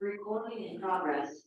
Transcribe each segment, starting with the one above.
Recording in progress.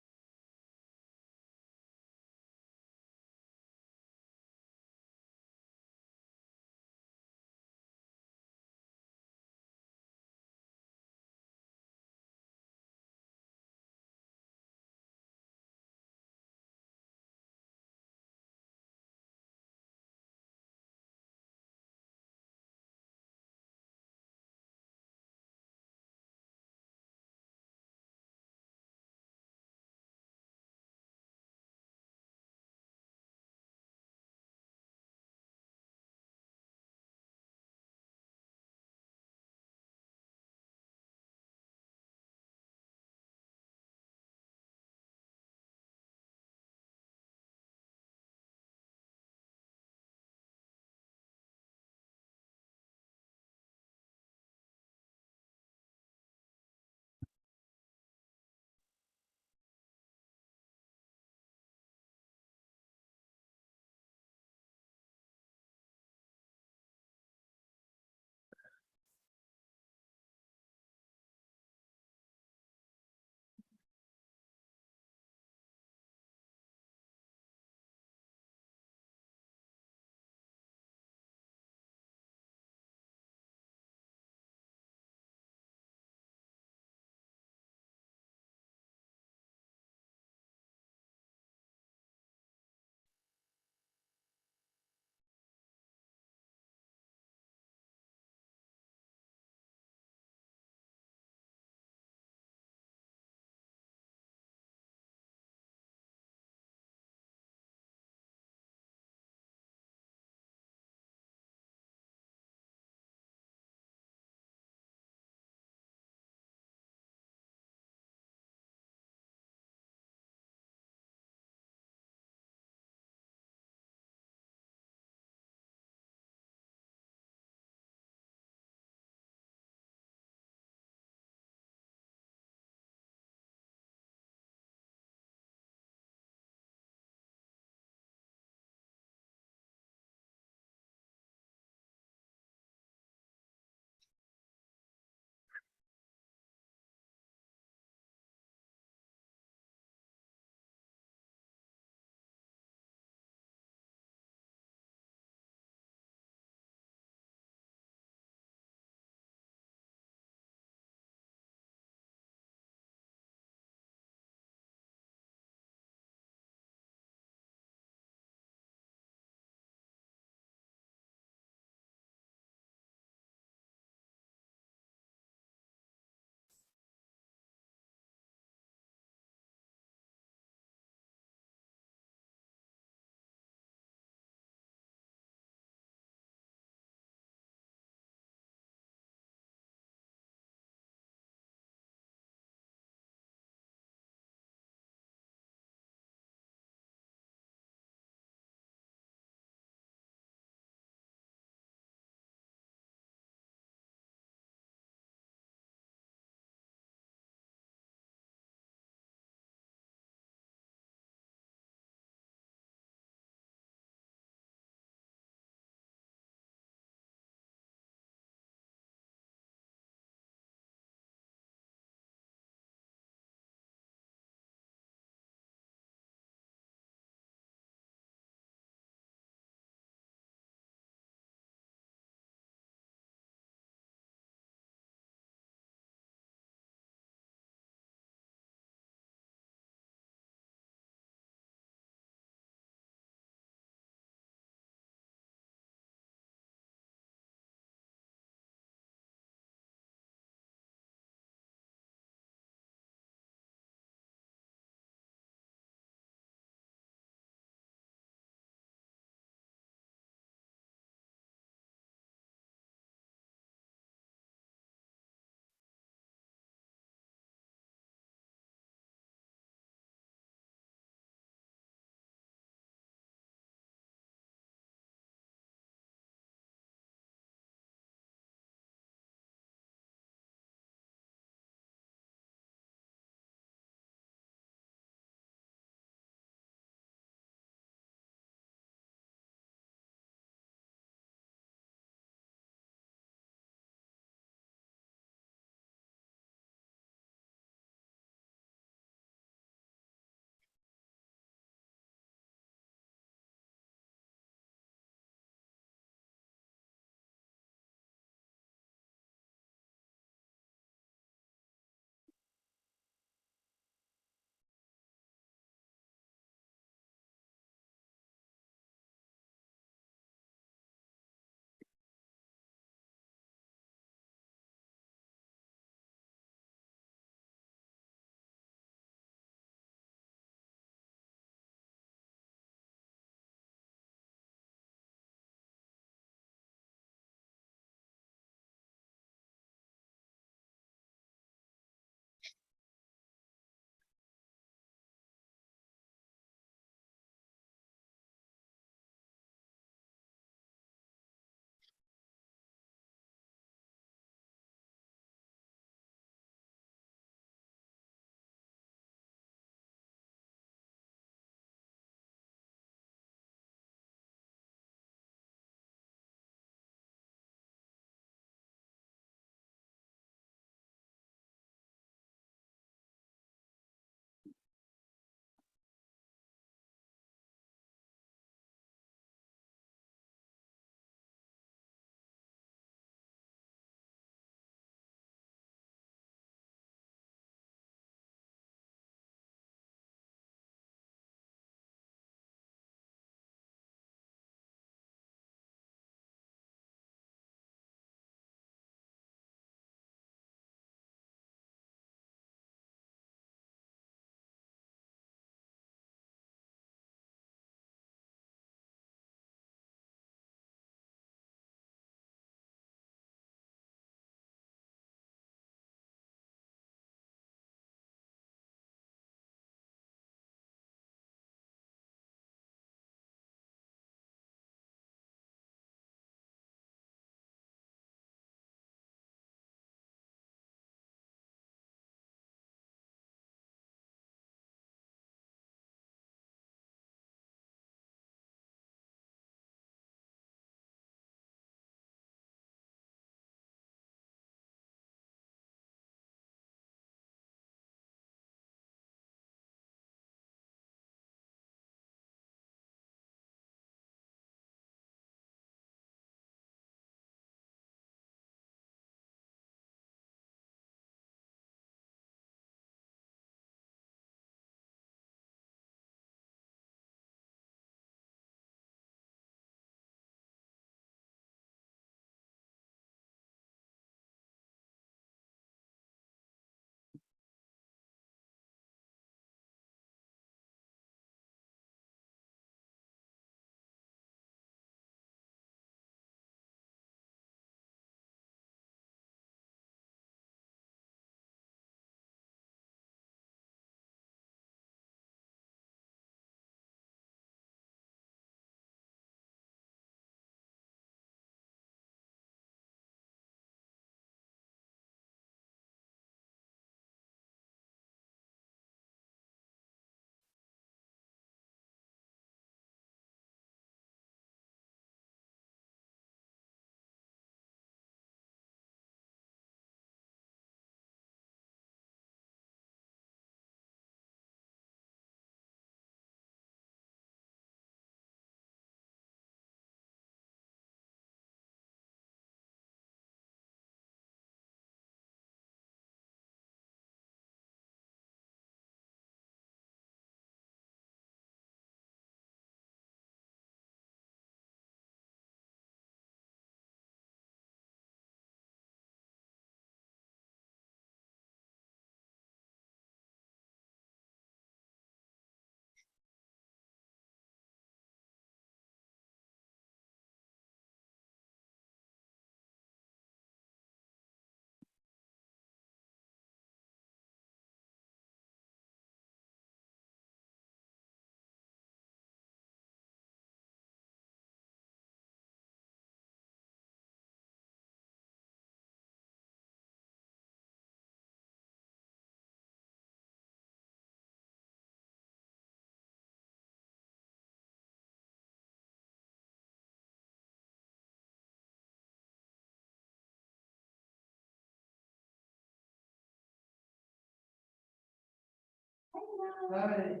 Hi.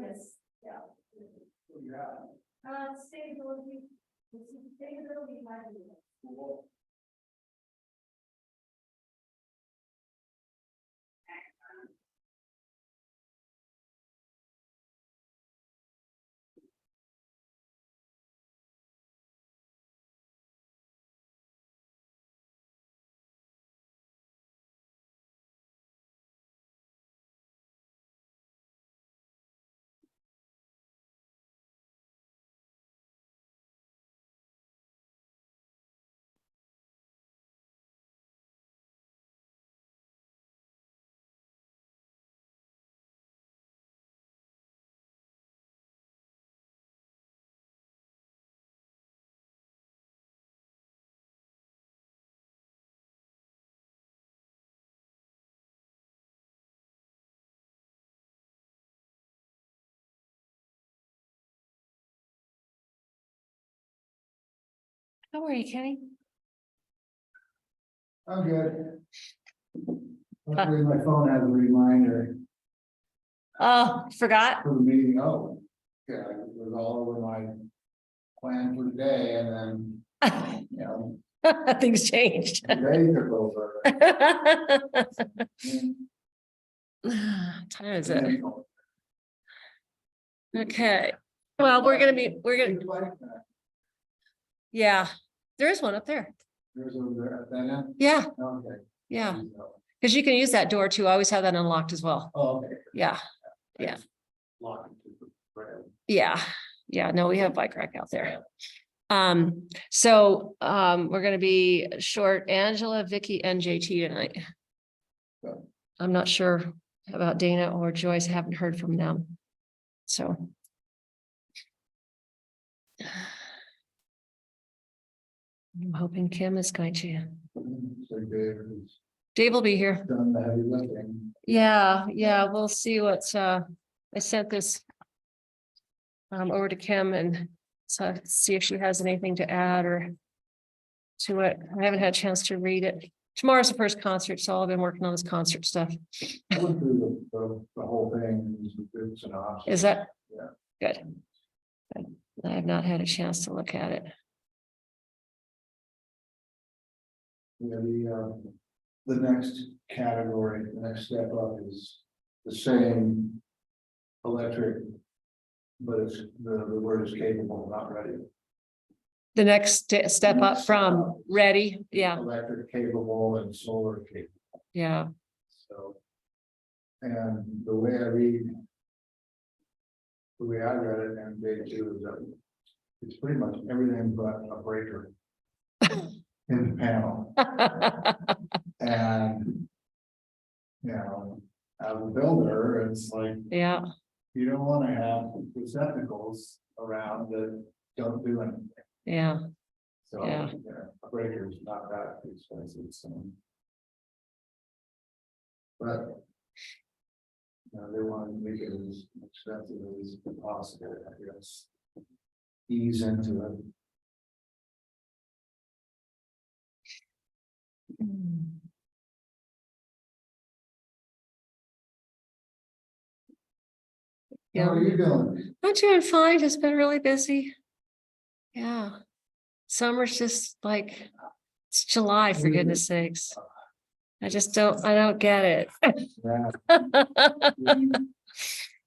Yes, yeah. Sustainability, livelihood. How are you, Kenny? I'm good. Hopefully my phone has a reminder Oh, forgot? for the meeting. Oh, yeah, it was all over my plan for the day and then, you know, Things changed. the day took over. Time is it? Okay. Well, we're gonna, yeah, there is one up there. There's over there at that end? Yeah, Okay. yeah. Because you can use that door too. I always have that unlocked as well. Oh, okay. Yeah, yeah. Lock it to the rail. Yeah, yeah. No, we have a bike rack out there. We're gonna be short Angela, Vicky, and JT tonight. Yeah. I'm not sure about Dana or Joyce. I haven't heard from them. So. I'm hoping Kim is going to. So Dave has Dave will be here. done the heavy lifting. Yeah, yeah, we'll see what's, I sent this over to Kim and so see if she has anything to add or to it. I haven't had a chance to read it. Tomorrow's the first concert, so I've been working on this concert stuff. I went through the whole thing. It was a good synopsis. Is that? Yeah. Good. Good. I have not had a chance to look at it. Yeah, the next category, the next step up is the same electric, but it's the word is capable, not ready. The next step up from ready, yeah, Electric capable and solar capable, yeah, so. And the way I read it and they too is that it's pretty much everything but a breaker in the panel. And, you know, as a builder, it's like, yeah, you don't want to have receptacles around that don't do anything. yeah, So, Yeah. a breaker is not that expensive, so. But. They want to make it as expensive as possible, I guess. Ease into it. How are you doing? I'm doing fine. It's been really busy. Yeah. Summer's just like, it's July, for goodness sakes. I don't get it. Yeah.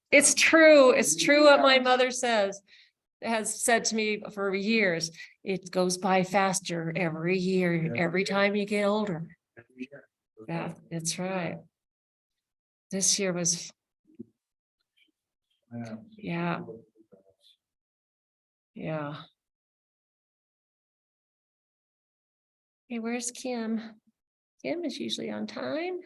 It's true. It's true what my mother has said to me for years. It goes by faster every year, every time you get older. Yeah, that's right. This year was, yeah. Yeah. Hey, where's Kim? Kim is usually on time.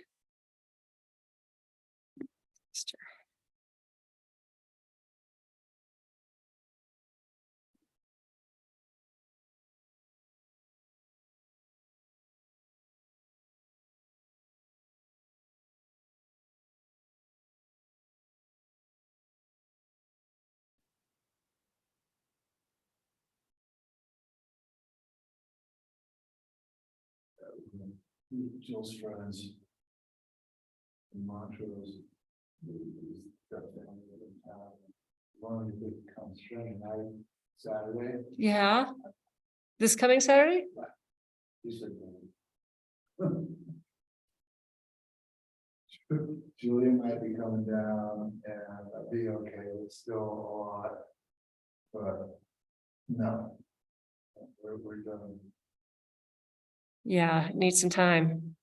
Jill's friends. In Montrose. One of the big constraint night Saturday. Yeah. This coming Saturday? He said. Julia might be coming down and I'll be okay. It's still a lot. But no. We're done. Yeah, need some time.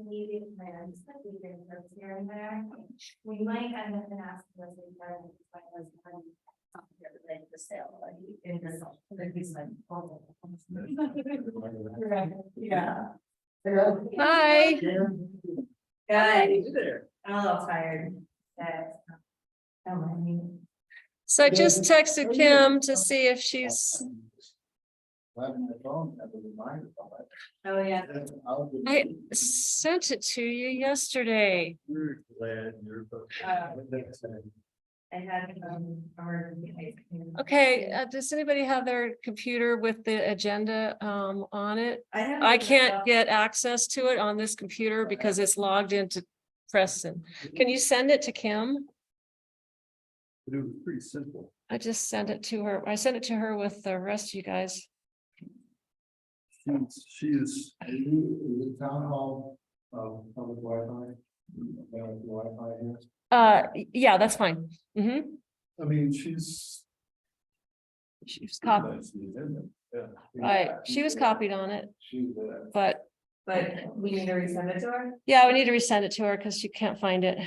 Meeting plans that we can put here and there. We might end up in asking this in part of the sale, like in this. Yeah. Hi. Good. I'm a little tired. So I just texted Kim to see if she's, Having my phone, have a reminder of it. Oh, yeah. I sent it to you yesterday. We're glad you're. I had, emergency. Okay, does anybody have their computer with the agenda on it? I can't get access to it on this computer because it's logged into Preston. Can you send it to Kim? But it was pretty simple. I just sent it to her. I sent it to her with the rest of you guys. She is the town hall of public Wi-Fi. Wi-Fi here. Yeah, that's fine. Mhm. I mean, she's. She was copied. Yeah. She was copied on it, She's there. but we need to resend it to her? yeah, we need to resend it to her because she can't find it.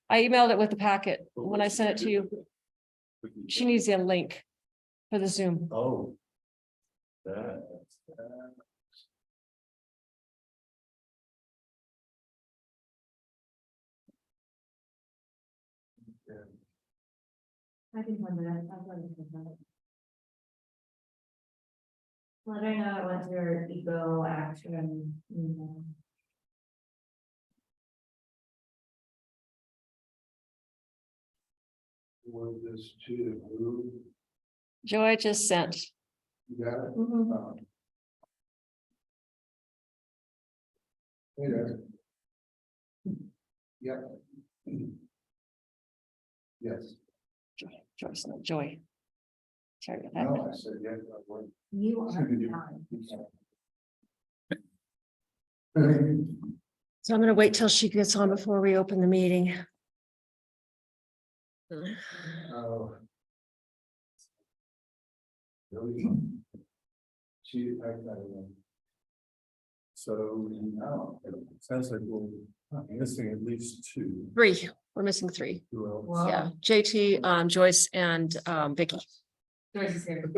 I emailed it with the packet when I sent it to you. She needs a link for the Zoom. Oh. I can find that. Let her know what's your ego action. Was this to who? Joy just sent. You got it? Mhm. Hey there. Yep. Yes. Joyce, no, Joy. Sorry about that. No, I said, yes. I would. You are fine. So I'm gonna wait till she gets on before we open the meeting. Oh. Really? She, I don't know. So now, it sounds like we're missing at least two. Three, we're missing three. Who else? Wow. Yeah, JT, Joyce and Vicky. Joyce is here.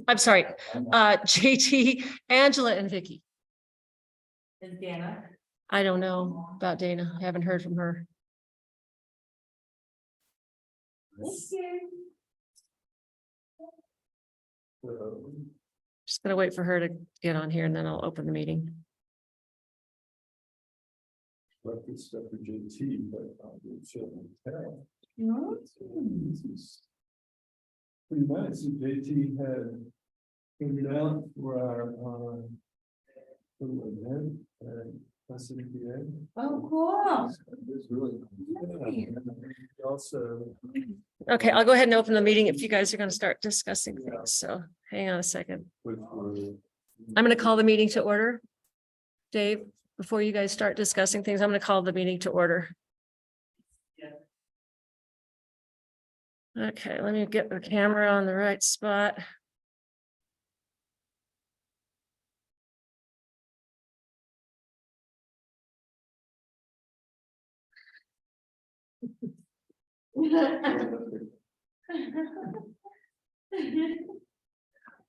I'm sorry, JT, Angela and Vicky. Is Dana? I don't know about Dana. I haven't heard from her. Just gonna wait for her to get on here and then I'll open the meeting. Record stuff for JT, but it shouldn't tell. This is pretty nice. JT had figured out for our little event and Oh, cool. it's really also. Okay, I'll go ahead and open the meeting if you guys are gonna start discussing things. So hang on a second. Which were. I'm gonna call the meeting to order. Dave, before you guys start discussing things, I'm gonna call the meeting to order. Okay, let me get the camera on the right spot.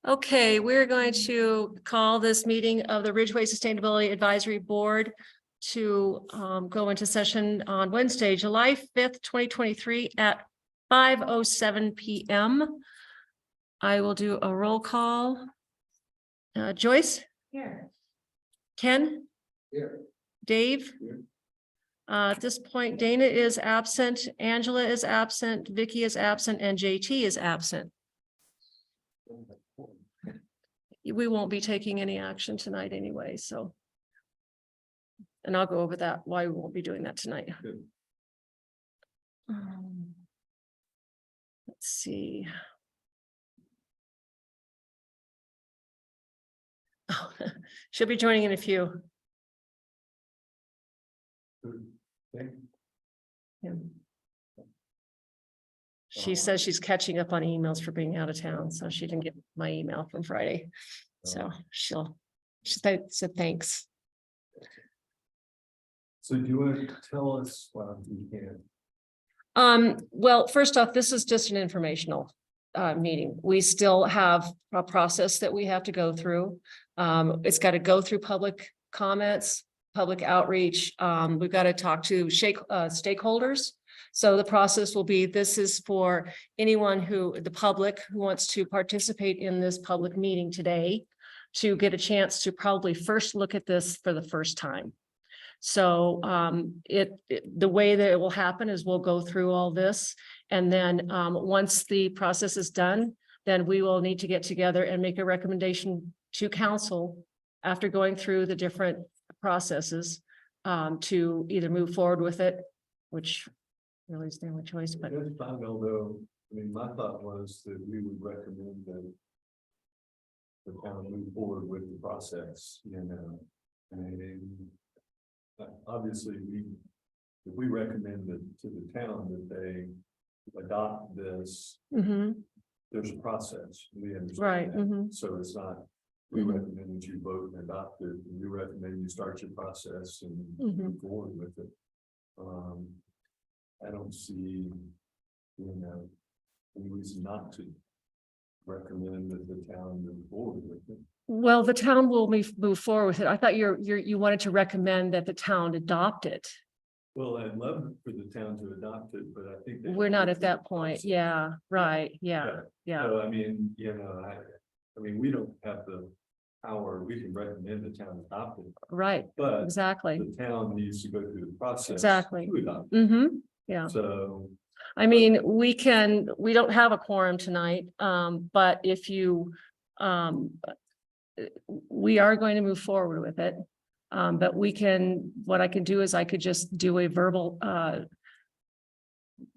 Okay, we're going to call this meeting of the Ridgway Sustainability Advisory Board to go into session on Wednesday, July 5th, 2023 at 5:07 p.m. I will do a roll call. Joyce, Here. Ken, Here. Dave. Here. At this point, Dana is absent, Angela is absent, Vicky is absent, and JT is absent. We won't be taking any action tonight anyway, so. And I'll go over that, why we won't be doing that tonight. Good. Let's see. Oh, she'll be joining in a few. Okay. Yeah. She says she's catching up on emails for being out of town, so she didn't get my email from Friday. So she said thanks. So do you want to tell us, well, you can. Well, first off, this is just an informational meeting. We still have a process that we have to go through. It's got to go through public comments, public outreach. We've got to talk to stakeholders. So the process will be, this is for anyone the public who wants to participate in this public meeting today to get a chance to probably first look at this for the first time. So the way that it will happen is we'll go through all this. And then once the process is done, then we will need to get together and make a recommendation to council after going through the different processes to either move forward with it, which really is the only choice, but. I don't know, I mean, my thought was that we would recommend that the town move forward with the process, you know, and obviously if we recommend it to the town that they adopt this, Mhm. there's a process, we understand Right, that. mhm. So it's not, we Mhm. recommend that you vote and adopt it, and we recommend you start your process and Mhm. move forward with it. I don't see, you know, any reason not to recommend that the town move forward with it. Well, the town will move forward with it. I thought you wanted to recommend that the town adopt it. Well, I'd love for the town to adopt it, but I think. We're not at that point. Yeah, right. Yeah, yeah. So, I mean, you know, I mean, we don't have the power, we can recommend the town adopt it, Right, but exactly, the town needs to go through the process. Exactly. To adopt. yeah. So, I mean, we don't have a quorum tonight, but if you, we are going to move forward with it. But what I can do is I could just do a verbal,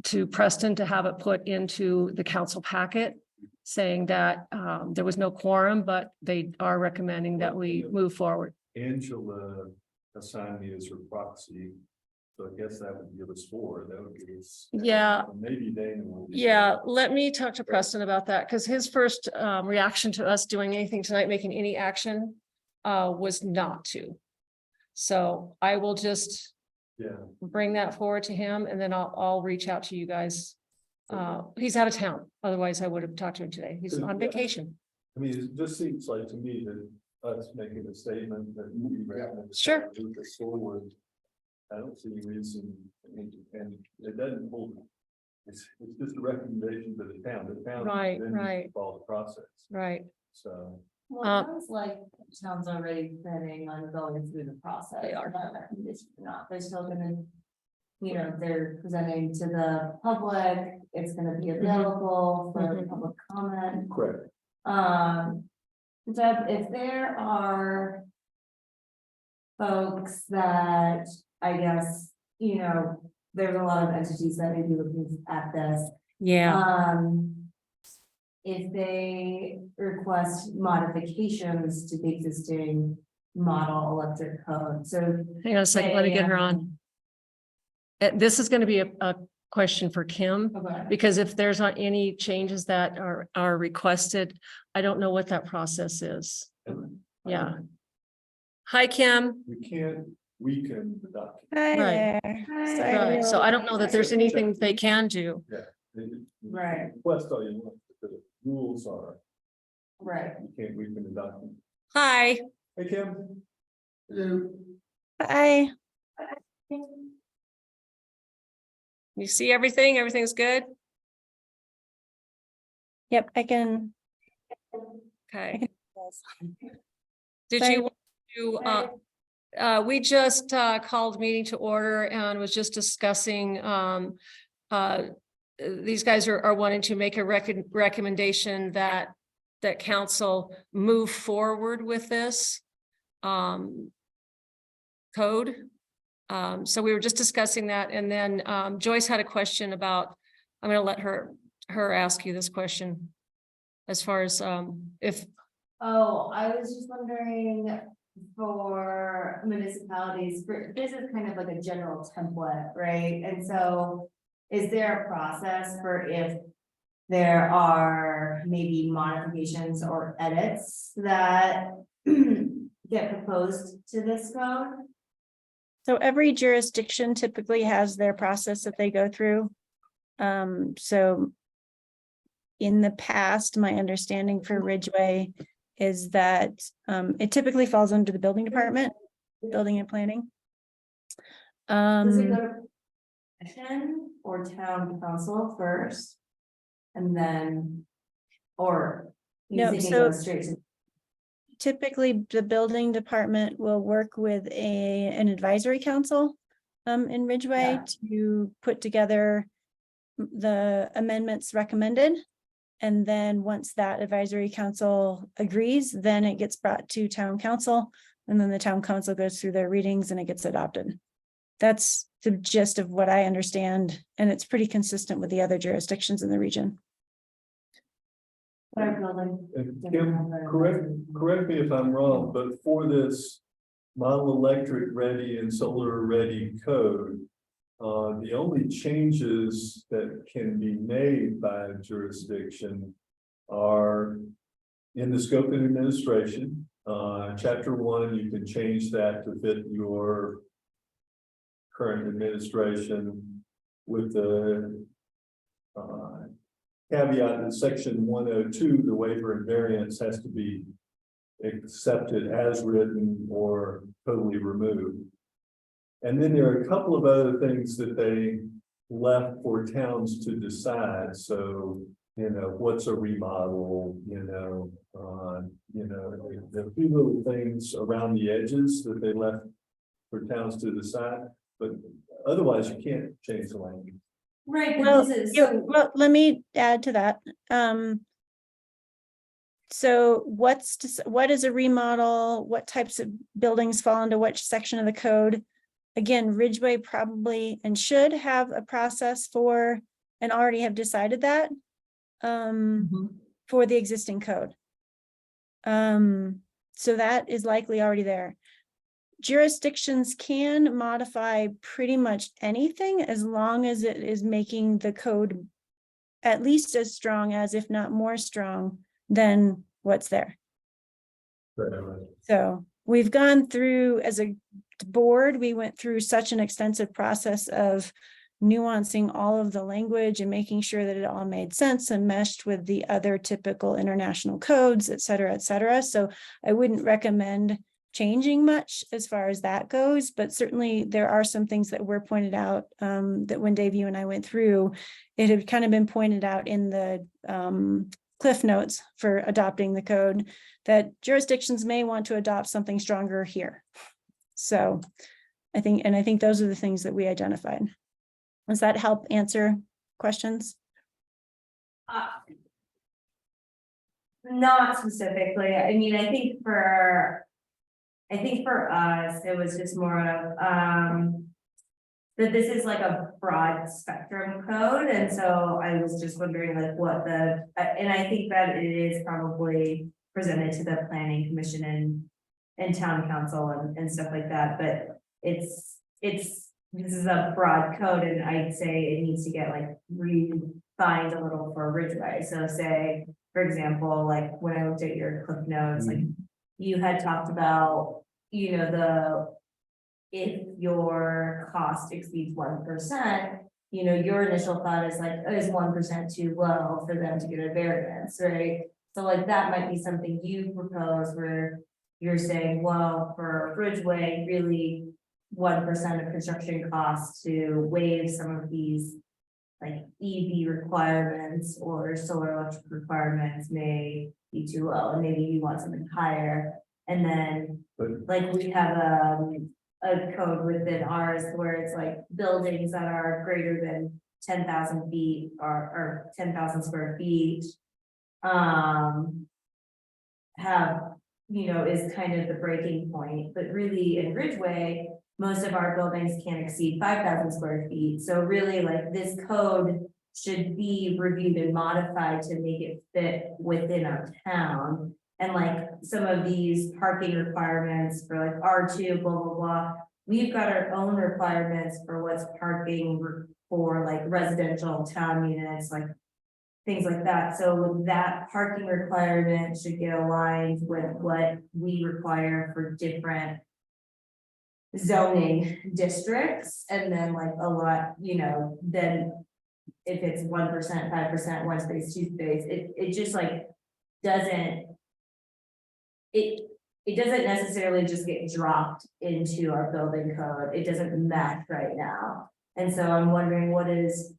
to Preston to have it put into the council packet, saying that, there was no quorum, but they are recommending that we move forward. Angela assigned me as her proxy. So I guess that would give us 4, that would give us. Yeah. Maybe Dana will. be- Yeah, let me talk to Preston about that, because his first reaction to us doing anything tonight, making any action, was not to. So I will just Yeah, bring that forward to him, and then I'll reach out to you guys. He's out of town, otherwise I would have talked to him today. He's on vacation. I mean, it just seems like to me that us making a statement that we recommend. the Sure. town move this forward. I don't see any reason, and it doesn't hold. It's just a recommendation to the town. The town. Right, then needs to right. Follow the process, Right. so. Well, Uh, it sounds like the town's already planning on going through the process. They are. Not recommendation or not, they're still gonna, you know, they're presenting to the public, it's gonna be available for Mhm. public comment. Correct. Deb, if there are folks that, I guess, you know, there's a lot of entities that may be looking at this. Yeah. If they request modifications to the existing model electric code, so. Hang on a second. Let me get her they, on. This is going to be a question for Kim, Okay. because if there's not any changes that are requested, I don't know what that process is. Yeah. Hi, Kim. We can adopt. Hi Right. there. Right. So I don't know that there's anything they can do. Right. Request all you want, but the rules are, Right. we can adopt them. Hi. Hey, Kim. Hi. You see everything? Everything's good? Yep, I can. Okay. Did Sorry. you want to, we just called meeting to order and was just discussing, these guys are wanting to make a recommendation that council move forward with this code. So we were just discussing that, and then Joyce had a question about, I'm going to let her ask you this question as far as if. Oh, I was just wondering for municipalities, this is kind of like a general template, right? And so is there a process for if there are maybe modifications or edits that get proposed to this code? So every jurisdiction typically has their process that they go through. So in the past, my understanding for Ridgway is that it typically falls under the building department, building and planning. Does it go to commission or town council first? And then, or you No, think it so- goes straight to? Typically, the building department will work with an advisory council in Ridgway Yeah. to put together the amendments recommended. And then once that advisory council agrees, then it gets brought to town council, and then the town council goes through their readings and it gets adopted. That's the gist of what I understand, and it's pretty consistent with the other jurisdictions in the region. Our building. And Kim, correct me if I'm wrong, but for this model electric ready and solar ready code, the only changes that can be made by a jurisdiction are in the scope of administration. Chapter 1, you can change that to fit your current administration with the caveat that section 102, the waiver and variance has to be accepted as written or totally removed. And then there are a couple of other things that they left for towns to decide. So, you know, what's a remodel, the few little things around the edges that they left for towns to decide, but otherwise you can't change the language. Right, but Well, this is, well, let me add to that. So what is a remodel? What types of buildings fall into which section of the code? Again, Ridgway probably and should have a process for, and already have decided that for the existing code. So that is likely already there. Jurisdictions can modify pretty much anything as long as it is making the code at least as strong as, if not more strong than what's there. So we've gone through, as a board, we went through such an extensive process of nuancing all of the language and making sure that it all made sense and meshed with the other typical international codes, et cetera, et cetera. So I wouldn't recommend changing much as far as that goes, but certainly there are some things that were pointed out that when Dave, you and I went through, it had kind of been pointed out in the cliff notes for adopting the code that jurisdictions may want to adopt something stronger here. So I think those are the things that we identified. Does that help answer questions? Not specifically, I mean, I think for us, it was just more of, that this is like a broad spectrum code, and so I was just wondering like what and I think that it is probably presented to the planning commission and town council and stuff like that, but this is a broad code, and I'd say it needs to get like refined a little for Ridgway. So say, for example, like when I looked at your clip notes, like you had talked about, you know, if your cost exceeds 1%, you know, your initial thought is like, oh, is 1% too low for them to get a variance, right? So like that might be something you propose where you're saying, well, for Ridgway, really 1% of construction costs to waive some of these like EV requirements or solar electric requirements may be too low, and maybe you want something higher. And then like we have a code within ours where it's like buildings that are greater than 10,000 feet or 10,000 square feet have, you know, is kind of the breaking point, but really in Ridgway, most of our buildings can't exceed 5,000 square feet. So really like this code should be reviewed and modified to make it fit within our town. And like some of these parking requirements for like R2, blah, blah, blah. We've got our own requirements for what's parking for like residential town units, like things like that. So that parking requirement should get aligned with what we require for different zoning districts. And then like a lot, you know, then if it's 1%, 5%, one space, two space, it just like doesn't, it doesn't necessarily just get dropped into our building code. It doesn't match right now. And so I'm wondering what is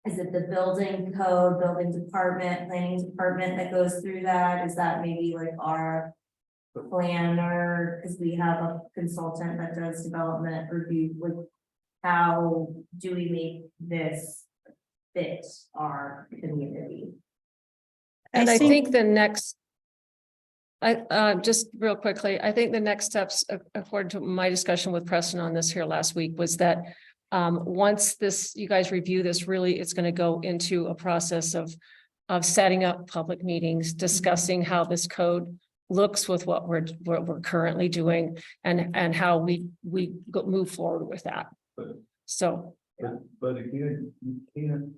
it the building code, building department, planning department that goes through that? Is that maybe like our planner, because we have a consultant that does development review, with how do we make this fit our community? And I think the next, just real quickly, I think the next steps, according to my discussion with Preston on this here last week, was that once you guys review this, really, it's going to go into a process of setting up public meetings, discussing how this code looks with what we're currently doing, and how we move forward with that. But again, you can't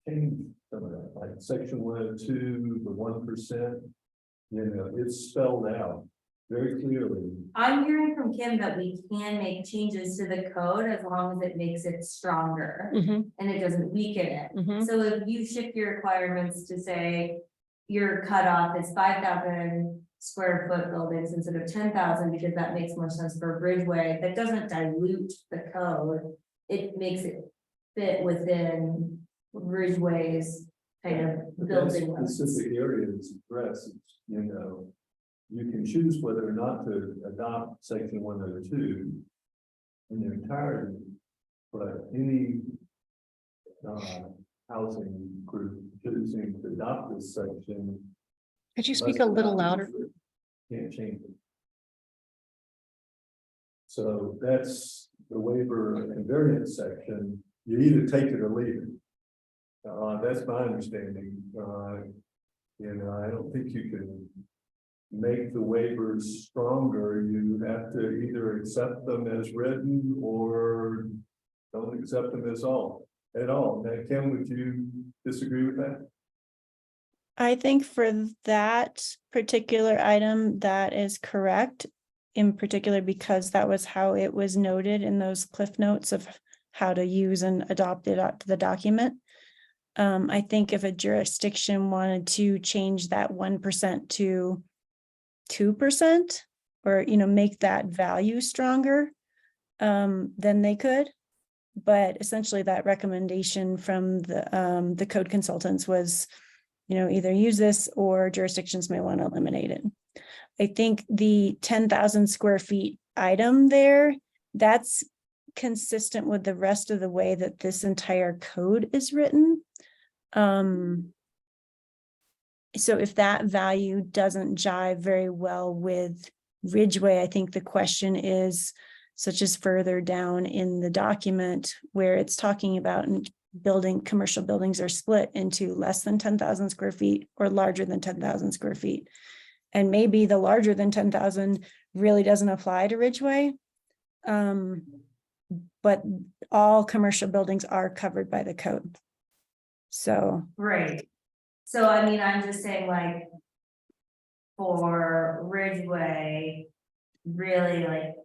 change some of that, like section 102, the 1%, you know, it's spelled out very clearly. I'm hearing from Kim that we can make changes to the code as long as it makes it stronger and it doesn't weaken it. So if you shift your requirements to say your cutoff is 5,000 square foot buildings instead of 10,000, because that makes more sense for Ridgway, that doesn't dilute the code. It makes it fit within Ridgway's kind of building. That specific area is addressed, you know, you can choose whether or not to adopt section 102 in their entirety, but any housing group choosing to adopt this section. Could you speak a little louder? Can't change it. So that's the waiver and variance section. You either take it or leave it. That's my understanding. You know, I don't think you can make the waivers stronger. You have to either accept them as written or don't accept them at all. Now, Kim, would you disagree with that? I think for that particular item, that is correct, in particular because that was how it was noted in those cliff notes of how to use and adopt the document. I think if a jurisdiction wanted to change that 1% to 2%, or, make that value stronger, then they could. But essentially that recommendation from the code consultants was, either use this or jurisdictions may want to eliminate it. I think the 10,000 square feet item there, that's consistent with the rest of the way that this entire code is written. So if that value doesn't jive very well with Ridgway, I think the question is, such as further down in the document where it's talking about commercial buildings are split into less than 10,000 square feet or larger than 10,000 square feet. And maybe the larger than 10,000 really doesn't apply to Ridgway. But all commercial buildings are covered by the code. So. Right. So I mean, I'm just saying like. For Ridgway, really like.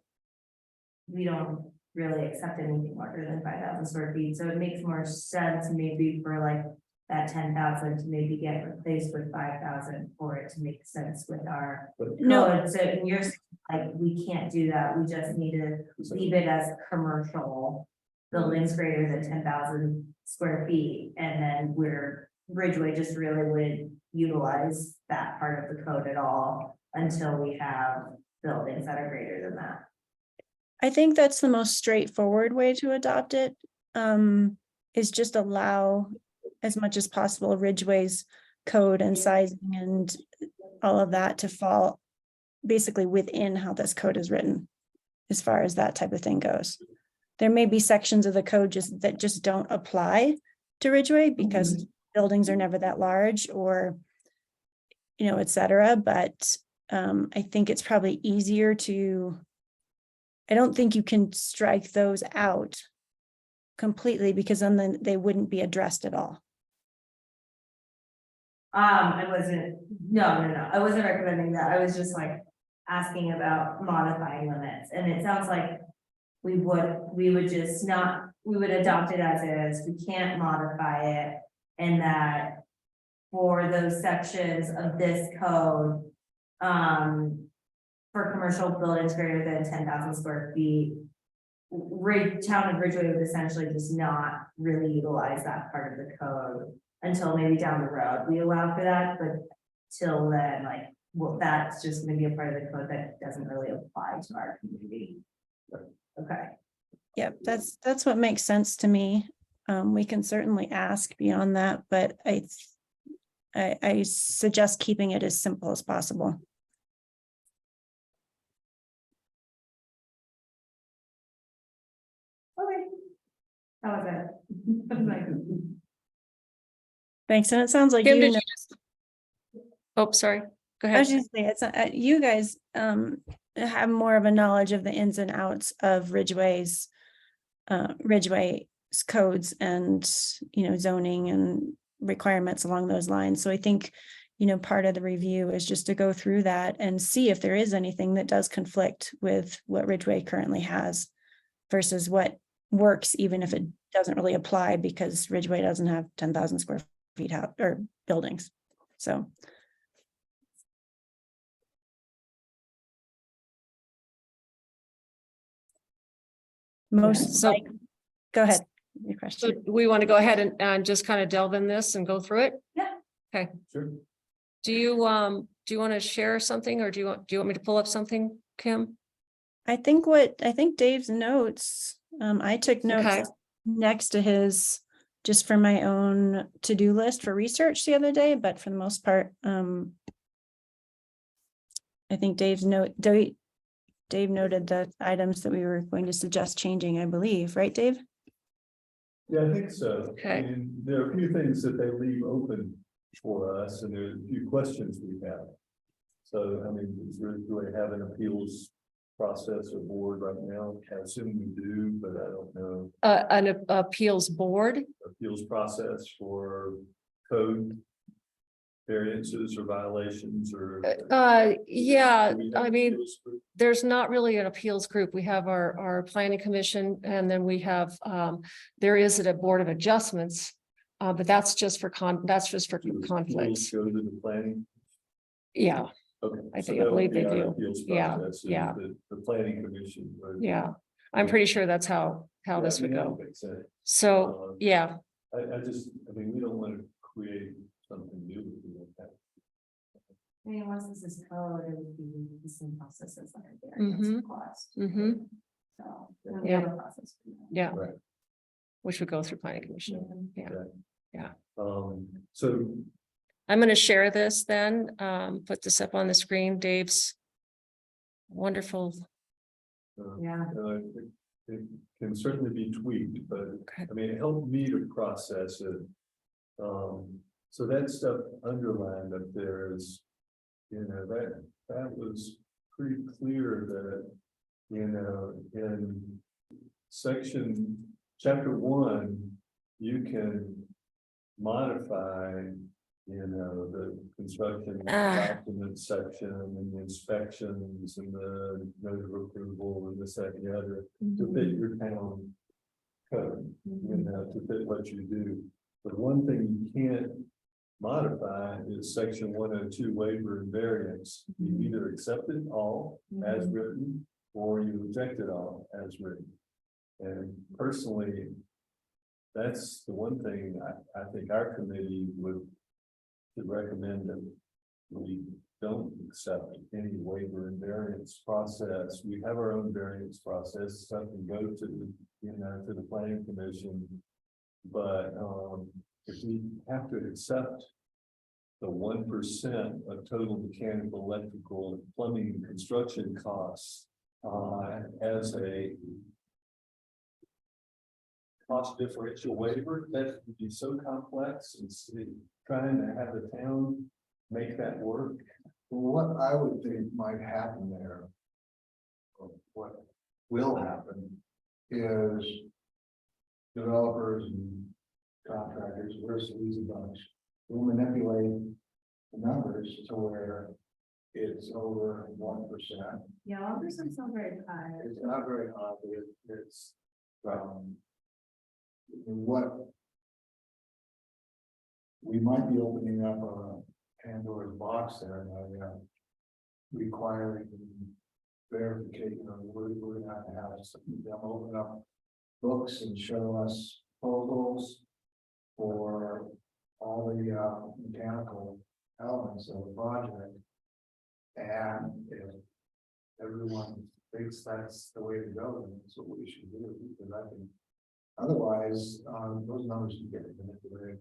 We don't really accept anything larger than 5,000 square feet, so it makes more sense maybe for like. That 10,000 to maybe get replaced with 5,000 for it to make sense with our. No. code. So you're saying, like, we can't do that, we just need to leave it as commercial. Buildings greater than 10,000 square feet, and then Ridgway just really would utilize that part of the code at all. Until we have buildings that are greater than that. I think that's the most straightforward way to adopt it, is just allow as much as possible Ridgway's code and sizing and all of that to fall basically within how this code is written, as far as that type of thing goes. There may be sections of the code that just don't apply to Ridgway because buildings are never that large or, et cetera. But I think it's probably easier I don't think you can strike those out completely because then they wouldn't be addressed at all. I wasn't, no, I wasn't recommending that, I was just like asking about modifying limits, and it sounds like. We would just not, we would adopt it as is, we can't modify it, and that. For those sections of this code. For commercial buildings greater than 10,000 square feet. Town of Ridgway would essentially just not really utilize that part of the code until maybe down the road we allow for that, but till then, like, well, that's just gonna be a part of the code that doesn't really apply to our community. Okay. Yep, that's what makes sense to me. We can certainly ask beyond that, but I suggest keeping it as simple as possible. Okay. That was it. Thanks, and it sounds like Kim, you did know. Oh, sorry, go I was ahead. just saying, it's you guys have more of a knowledge of the ins and outs of Ridgway's codes and zoning and requirements along those lines. So I think part of the review is just to go through that and see if there is anything that does conflict with what Ridgway currently has versus what works, even if it doesn't really apply because Ridgway doesn't have 10,000 square feet out or buildings. So. So Go ahead. Your so question. we want to go ahead and just kind of delve in this and go through it? Yeah. Okay. Sure. Do you want to share something, or do you want me to pull up something, Kim? I think Dave's notes, I took notes Okay. next to his, just for my own to-do list for research the other day, but for the most part, I think Dave noted the items that we were going to suggest changing, I believe, right, Dave? Yeah, I think so. Okay. And there are a few things that they leave open for us, and there's a few questions we have. So, I mean, do they have an appeals process or board right now? I assume we do, but I don't know. An appeals board? Appeals process for code. variances or violations or? Yeah, Do we have I an mean, appeals group? there's not really an appeals group. We have our planning commission, and then we have, there is a board of adjustments. But that's just for Do the conflicts. appeals Go to the planning? Yeah, Okay. I so think- I that would believe be they our do. appeals Yeah, process, is yeah. The planning commission. would- yeah. I'm pretty sure that's how Yeah, this I would mean, that go. makes sense. So, yeah, I mean, we don't want to create something new. if we don't have to. I mean, once this is code, it would be the same process as like a variance Mhm. request. mhm, So, we Yeah. have a process. for that. yeah. Right. Which would go through planning commission. Yeah. So, I'm gonna share this then, put this up on the screen, Dave's wonderful. Yeah, it can certainly be tweaked, but Okay. I mean, it helped me to process it. So that stuff underlined up there is, that was pretty clear that, in chapter 1, you can modify, the construction document section and the inspections and the note of approval and this, that, and the other to fit your town code, to fit what you do. But one thing you can't modify is section 102 waiver and variance. You either accept it all as written or you reject it all as written. And personally, that's the one thing I think our committee would recommend that we don't accept any waiver and variance process. We have our own variance process, stuff can go to to the planning commission. But if we have to accept the 1% of total mechanical, electrical, and plumbing and construction costs as a cost differential waiver, that would be so complex, and trying to have the town make that work. What I would think might happen there, or what will happen, is developers and contractors, we're so easy bunch, will manipulate the numbers to where it's over 1%. yeah, 1% sounds very high. It's not very high, but it's, what we might be opening up a Pandora's box there by requiring verification. We're gonna have them open up books and show us proposals for all the mechanical elements of the project. And if everyone thinks that's the way to go, then that's what we should do, because I think otherwise, those numbers can get manipulated,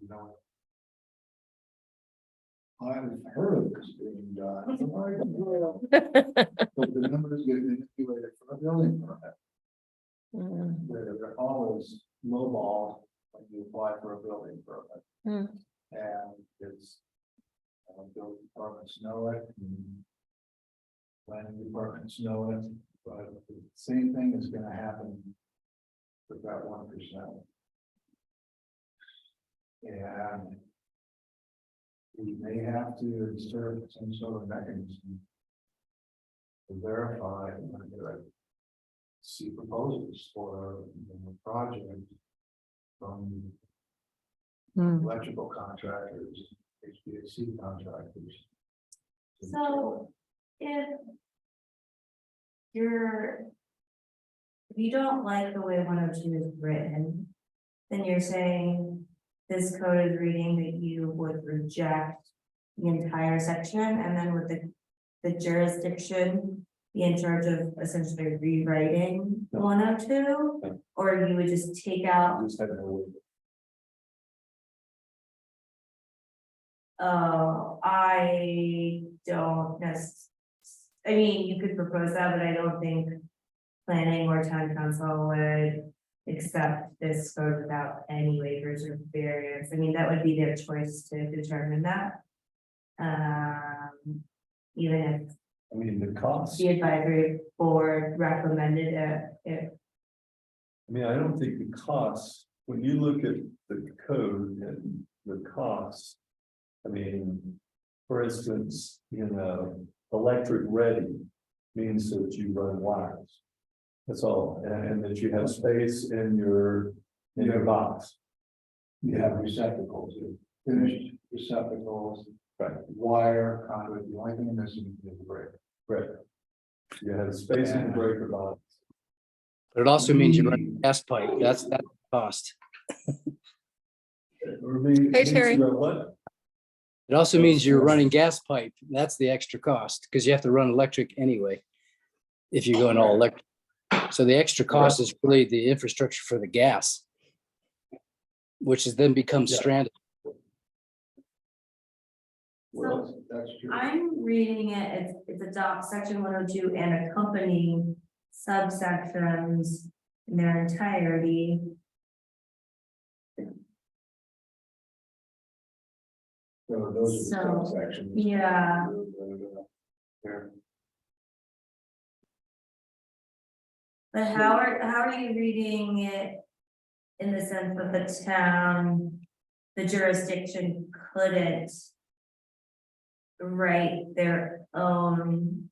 I've heard of this being done. But the numbers get manipulated for a building permit. They're always lowball when you apply for a building permit. And it's, building departments know it. And planning departments know it, but the same thing is gonna happen with that 1%. And we may have to insert some sort of mechanism to verify and see proposals for the project from electrical contractors, HVAC contractors. So if you don't like the way 102 is written, then you're saying this code is reading that you would reject the entire section, and then with the jurisdiction be in charge of essentially rewriting 102, or you would just take out. Just have no waiver. I don't I mean, you could propose that, but I don't think planning or town council would accept this code without any waivers or variance. I mean, that would be their choice to determine that. Even if I mean, the cost. the advisory board recommended it. I mean, I don't think the costs, when you look at the code and the costs, I mean, for instance, electric ready means that you run wires. That's all, and that you have space in your box. You have receptacles, finished receptacles, right, wire, conduit, the only thing missing is the breaker. Right. You have space in the breaker box. But it also means you run a gas pipe. That's cost. Hey, Terry. What? It also means you're running gas pipe. That's the extra cost because you have to run electric anyway. If you go in all electric. So the extra cost is really the infrastructure for the gas. Which is then becomes Yeah. stranded. Well, that's true. I'm reading it, it's adopt section 102 and accompanying subsections in their entirety. So those are the So, subsections. yeah. There. But how are you reading it in the sense that the town, the jurisdiction couldn't write their own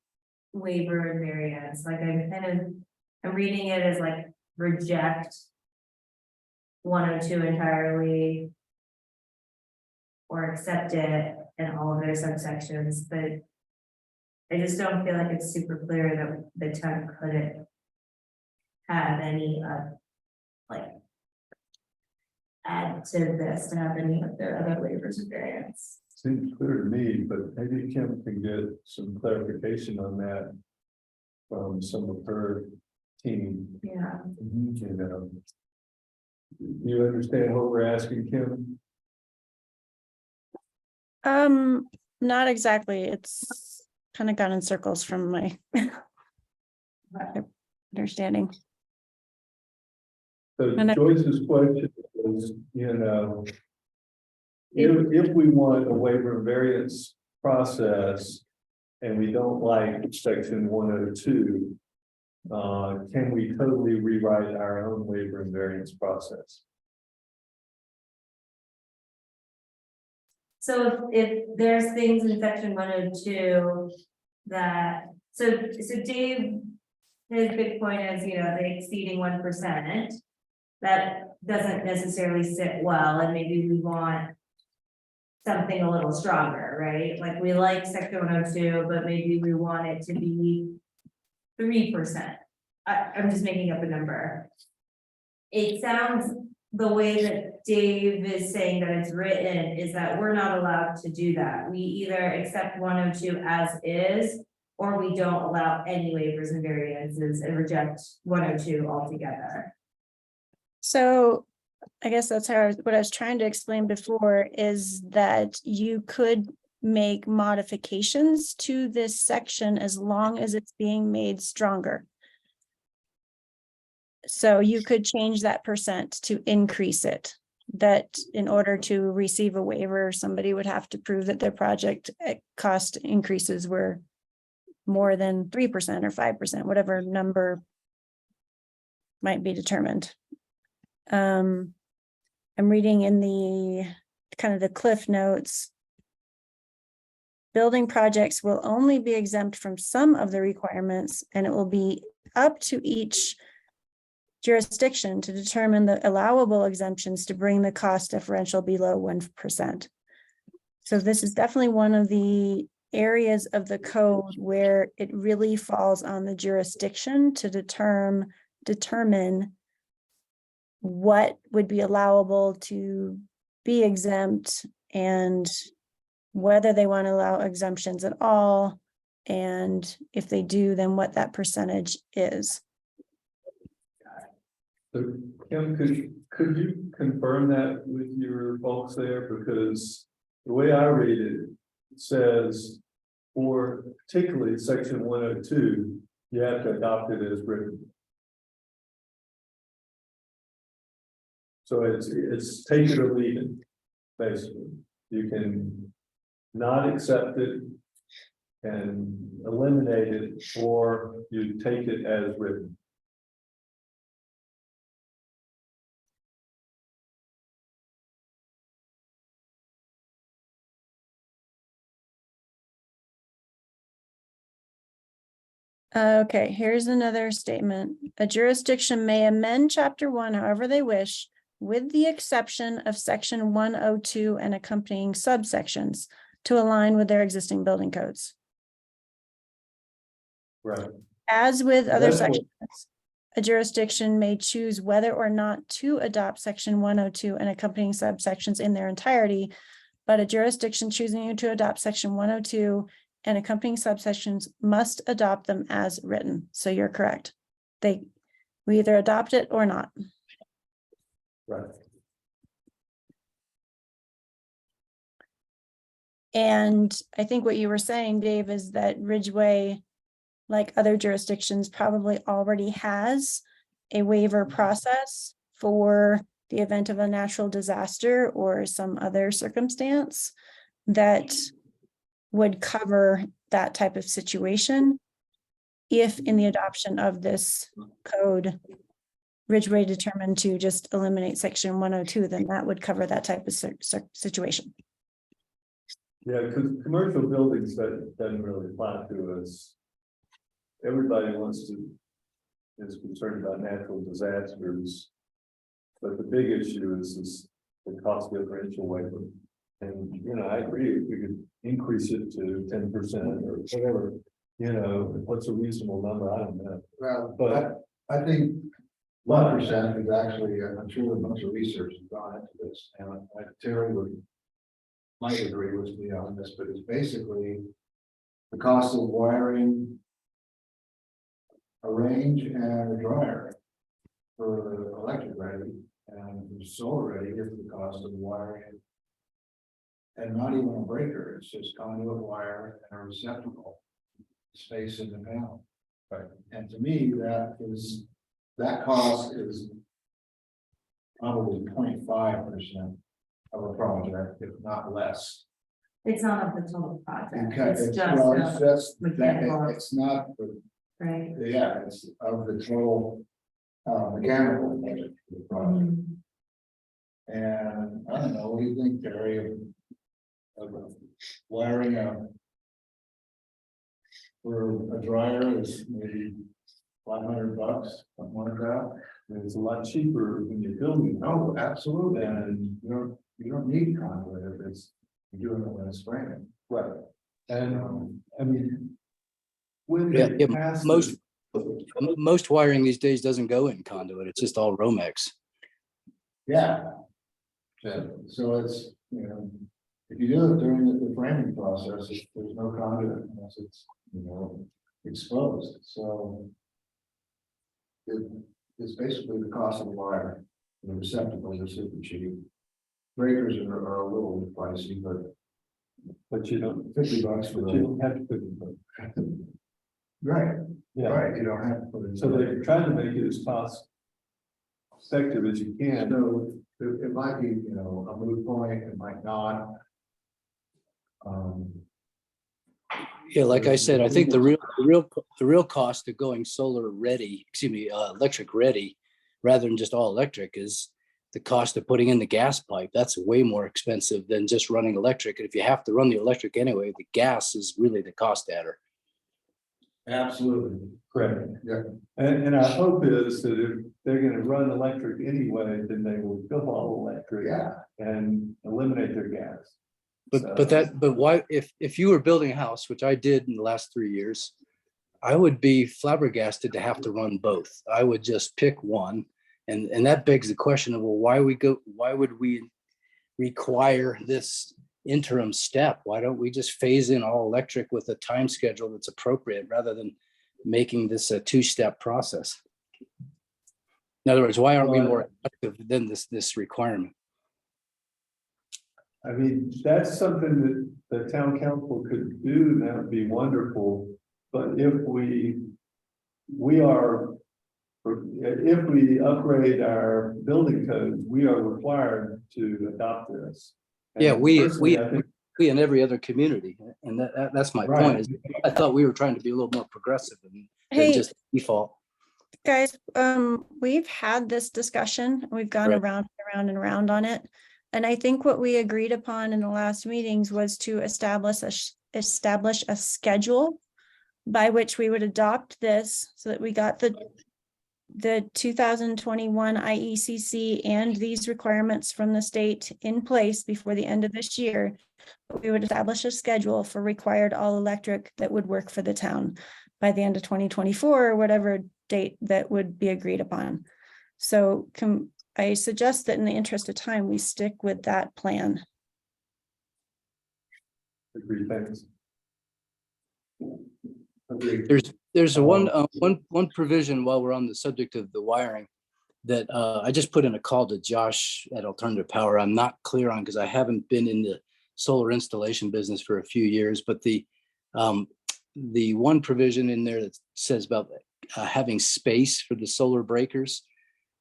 waiver and variance? Like I'm reading it as like reject 102 entirely or accept it in all of their subsections, but I just don't feel like it's super clear that the town couldn't have any like add to this to have any of their other waivers and variants. Seems clear to me, but maybe Kim can get some clarification on that from some of her team, Yeah. you know. You understand what we're asking, Kim? Not exactly. It's kind of gone in circles from my understanding. So And I- Joyce's question is, if we want a waiver and variance process and we don't like section 102, can we totally rewrite our own waiver and variance process? So if there's things in section 102 that, so Dave, his big point is, the exceeding 1%. That doesn't necessarily sit well, and maybe we want something a little stronger, right? Like we like section 102, but maybe we want it to be 3%. I'm just making up a number. It sounds the way that Dave is saying that it's written is that we're not allowed to do that. We either accept 102 as is, or we don't allow any waivers and variances and reject 102 altogether. So I guess that's what I was trying to explain before is that you could make modifications to this section as long as it's being made stronger. So you could change that percent to increase it. That in order to receive a waiver, somebody would have to prove that their project cost increases were more than 3% or 5%, whatever number might be determined. I'm reading in the kind of the cliff notes. Building projects will only be exempt from some of the requirements, and it will be up to each jurisdiction to determine the allowable exemptions to bring the cost differential below 1%. So this is definitely one of the areas of the code where it really falls on the jurisdiction to determine what would be allowable to be exempt and whether they want to allow exemptions at all. And if they do, then what that percentage is. So Kim, could you confirm that with your folks there? Because the way I read it, it says, for particularly section 102, you have to adopt it as written. So it's take it or leave it, basically. You can not accept it and eliminate it, or you take it as written. Okay, here's another statement. A jurisdiction may amend chapter 1 however they wish, with the exception of section 102 and accompanying subsections to align with their existing building codes. Right. As with other That's what- sections, a jurisdiction may choose whether or not to adopt section 102 and accompanying subsections in their entirety, but a jurisdiction choosing to adopt section 102 and accompanying subsections must adopt them as written. So you're correct. We either adopt it or not. Right. And I think what you were saying, Dave, is that Ridgway, like other jurisdictions, probably already has a waiver process for the event of a natural disaster or some other circumstance that would cover that type of situation. If in the adoption of this code, Ridgway determined to just eliminate section 102, then that would cover that type of situation. Yeah, because commercial buildings, that doesn't really apply to us. Everybody is concerned about natural disasters. But the big issue is the cost differential waiver. And, you know, I agree, if we could increase it to 10% or whatever, you know, what's a reasonable number, I don't know. Well, But- I think 1% is actually, I'm sure a bunch of research has gone into this, and Terry might agree with me on this, but it's basically the cost of wiring a range and a dryer for electric ready, and for solar ready is the cost of wiring. And not even a breaker, it's just conduit wire and a receptacle space in the panel. Right. And to me, that cost is probably 0.5% of a project, if not less. It's not of the total project, Because it's just, well, it's just mechanical. it's not, right? yeah, it's of the total mechanical budget for the project. And I don't know, what do you think, Terry, of wiring for a dryer is maybe $500, something like that? And it's a lot cheaper when you're building. Oh, absolutely, And and you don't need conduit if you're doing it when it's raining. right. And I mean. When Yeah, they yeah, pass most- the- Most wiring these days doesn't go in conduit. It's just all Romex. Yeah. So it's, you know, if you do it during the framing process, there's no conduit unless it's, you know, exposed, so. It's basically the cost of the wire, the receptacles are super cheap. Breakers are a little pricey, but you don't, $50 for but you the, don't have to put it in. right, Yeah, right, you don't have to put it in. so they're trying to make it as cost effective as you can. So it might be, you know, a moot point, it might not. Yeah, like I said, I think the real cost of going solar ready, electric ready, rather than just all electric is the cost of putting in the gas pipe. That's way more expensive than just running electric. And if you have to run the electric anyway, the gas is really the cost adder. Absolutely. Correct. Yeah. And our hope is that if they're gonna run electric anyway, then they will go all electric. Yeah. And eliminate their gas. But why, if you were building a house, which I did in the last 3 years, I would be flabbergasted to have to run both. I would just pick one. And that begs the question of, well, why would we require this interim step? Why don't we just phase in all electric with a time schedule that's appropriate rather than making this a two-step process? In other words, why aren't we more effective than this requirement? I mean, that's something that the town council could do, that would be wonderful. But if we upgrade our building code, we are required to adopt this. And Yeah, personally, I think- we in every other community, and that's my Right. point, is I thought we were trying to be a little more progressive than Hey, just default. guys, we've had this discussion, we've gone Right. around and around on it. And I think what we agreed upon in the last meetings was to establish a schedule by which we would adopt this so that we got the 2021 IECC and these requirements from the state in place before the end of this year. We would establish a schedule for required all electric that would work for the town by the end of 2024 or whatever date that would be agreed upon. So I suggest that in the interest of time, we stick with that plan. Agree, thanks. There's a one provision while we're on the subject of the wiring that I just put in a call to Josh at Alternative Power. I'm not clear on because I haven't been in the solar installation business for a few years, but the one provision in there that says about having space for the solar breakers.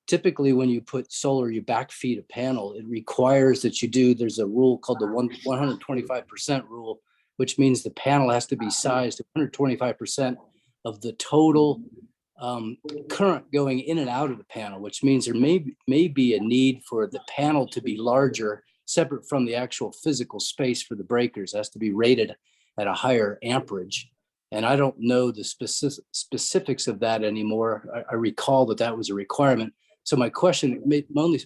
Typically, when you put solar, you backfeed a panel, it requires that you do, there's a rule called the 125% rule, which means the panel has to be sized to 125% of the total current going in and out of the panel, which means there may be a need for the panel to be larger, separate from the actual physical space for the breakers. It has to be rated at a higher amperage. And I don't know the specifics of that anymore. I recall that was a requirement. So my question,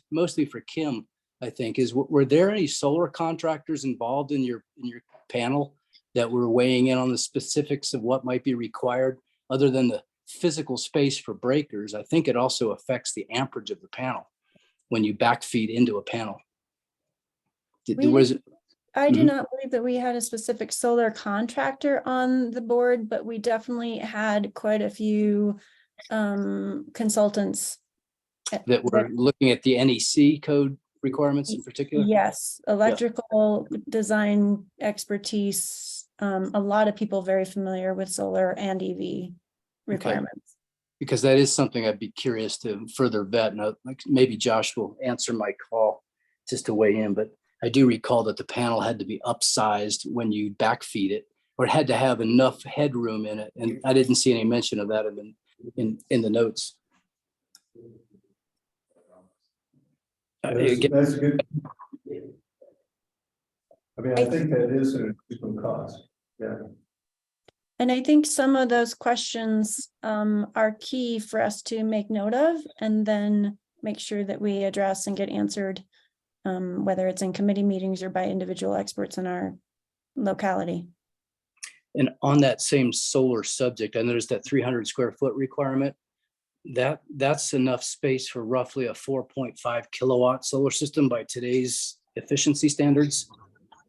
mostly for Kim, I think, is were there any solar contractors involved in your panel that were weighing in on the specifics of what might be required other than the physical space for breakers? I think it also affects the amperage of the panel when you backfeed into a panel. I do not believe that we had a specific solar contractor on the board, but we definitely had quite a few consultants that were looking at the NEC code requirements in particular? Yes, electrical design expertise. A lot of people very familiar with solar and EV requirements. Okay. Because that is something I'd be curious to further vet. And maybe Josh will answer my call just to weigh in, but I do recall that the panel had to be upsized when you backfeed it, or it had to have enough headroom in it. And I didn't see any mention of that in the notes. That's good. I mean, I think that is an additional cost. Yeah. And I think some of those questions are key for us to make note of and then make sure that we address and get answered, whether it's in committee meetings or by individual experts in our locality. And on that same solar subject, I noticed that 300 square foot requirement. That's enough space for roughly a 4.5 kilowatt solar system by today's efficiency standards.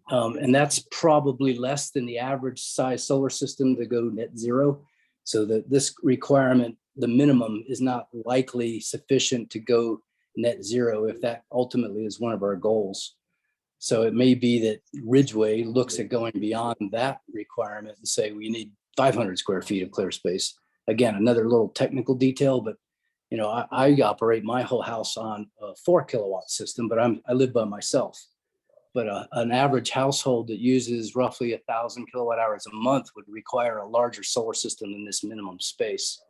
And that's probably less than the average size solar system to go net zero. So that this requirement, the minimum, is not likely sufficient to go net zero if that ultimately is one of our goals. So it may be that Ridgway looks at going beyond that requirement and say we need 500 square feet of clear space. Again, another little technical detail, but you know, I operate my whole house on a 4 kilowatt system, but I live by myself. But an average household that uses roughly 1,000 kilowatt hours a month would require a larger solar system than this minimum space.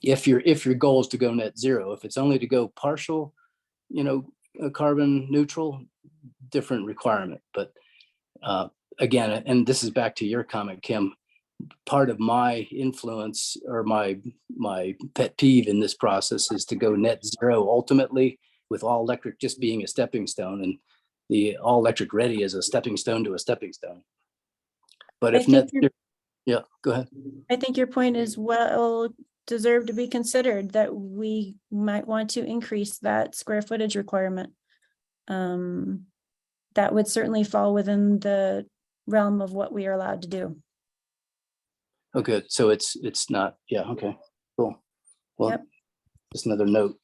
If your goal is to go net zero, if it's only to go partial, you know, carbon neutral, different requirement. But again, and this is back to your comment, Kim, part of my influence or my pet peeve in this process is to go net zero ultimately, with all electric just being a stepping stone, and the all electric ready is a stepping stone to a stepping stone. But if net, yeah, go ahead. I think your point is well deserved to be considered, that we might want to increase that square footage requirement. That would certainly fall within the realm of what we are allowed to do. Oh, good. So it's not, yeah, okay, cool. Well, Yep. Just another note.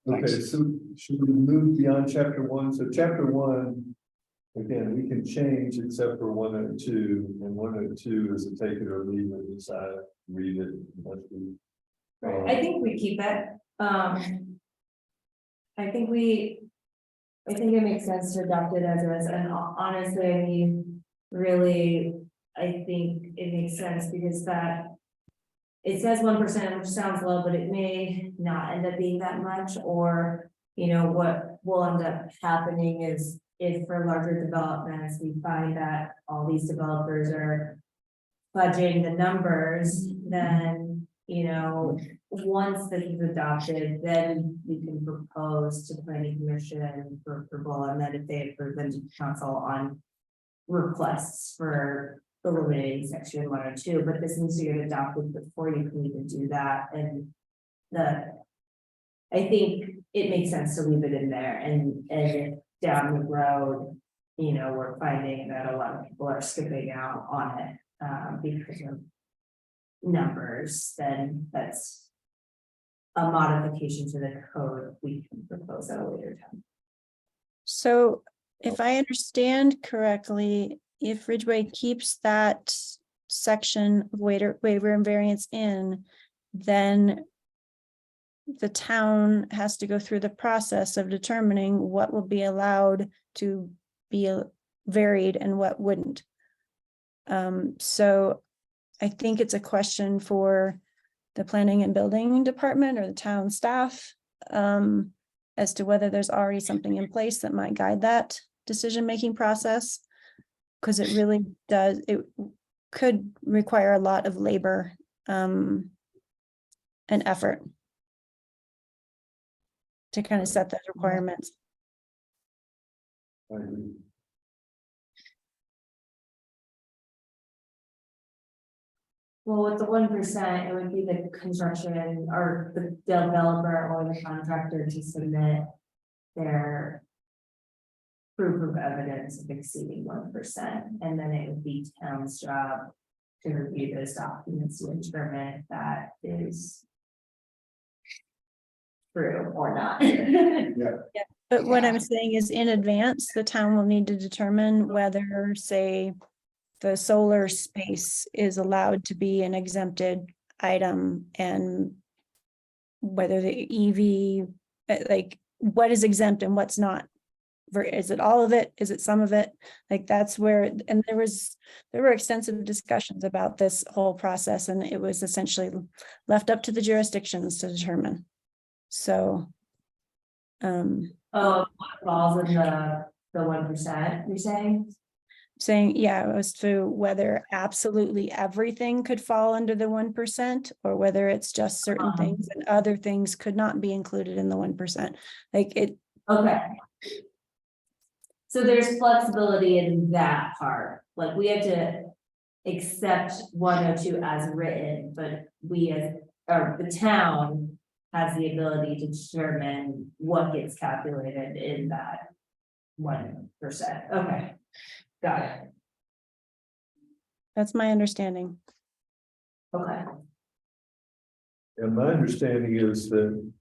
Okay, so should we move beyond chapter 1? So chapter 1, again, we can change except for 102, and 102 is a take it or leave it, decide, read it. Right, I think we keep it. I think it makes sense to adopt it as is, and honestly, I mean, really, I think it makes sense because that it says 1%, which sounds low, but it may not end up being that much, or, you know, what will end up happening is if for larger developments, we find that all these developers are fudging the numbers, then, you know, once this is adopted, then we can propose to the planning commission for approval, and then if they approve, then to council on requests for eliminating section 102, but this needs to get adopted before you can even do that, and I think it makes sense to leave it in there, and if down the road, you know, we're finding that a lot of people are skipping out on it, because of numbers, then that's a modification to the code we can propose at a later time. So if I understand correctly, if Ridgway keeps that section of waiver and variance in, then the town has to go through the process of determining what will be allowed to be varied and what wouldn't. So I think it's a question for the planning and building department or the town staff as to whether there's already something in place that might guide that decision-making process. Because it really does, it could require a lot of labor and effort to kind of set those requirements. I agree. Well, with the 1%, it would be the construction or the developer or the contractor to submit their proof of evidence of exceeding 1%, and then it would be town's job to review those documents to determine if that is true or not. But what I'm saying is in advance, the town will need to determine whether, say, the solar space is allowed to be an exempted item and whether the EV, like what is exempt and what's not. Is it all of it? Is it some of it? Like that's where, and there were extensive discussions about this whole process, and it was essentially left up to the jurisdictions to determine. So. Oh, what falls in the 1%, you're saying? Yeah, as to whether absolutely everything could fall under the 1%, or whether it's just certain things and other things could not be included in the 1%. Like it. Okay. So there's flexibility in that part, like we have to accept 102 as written, but we as, or the town has the ability to determine what gets calculated in that 1%. Okay, got it. That's my understanding. Okay. And my understanding is that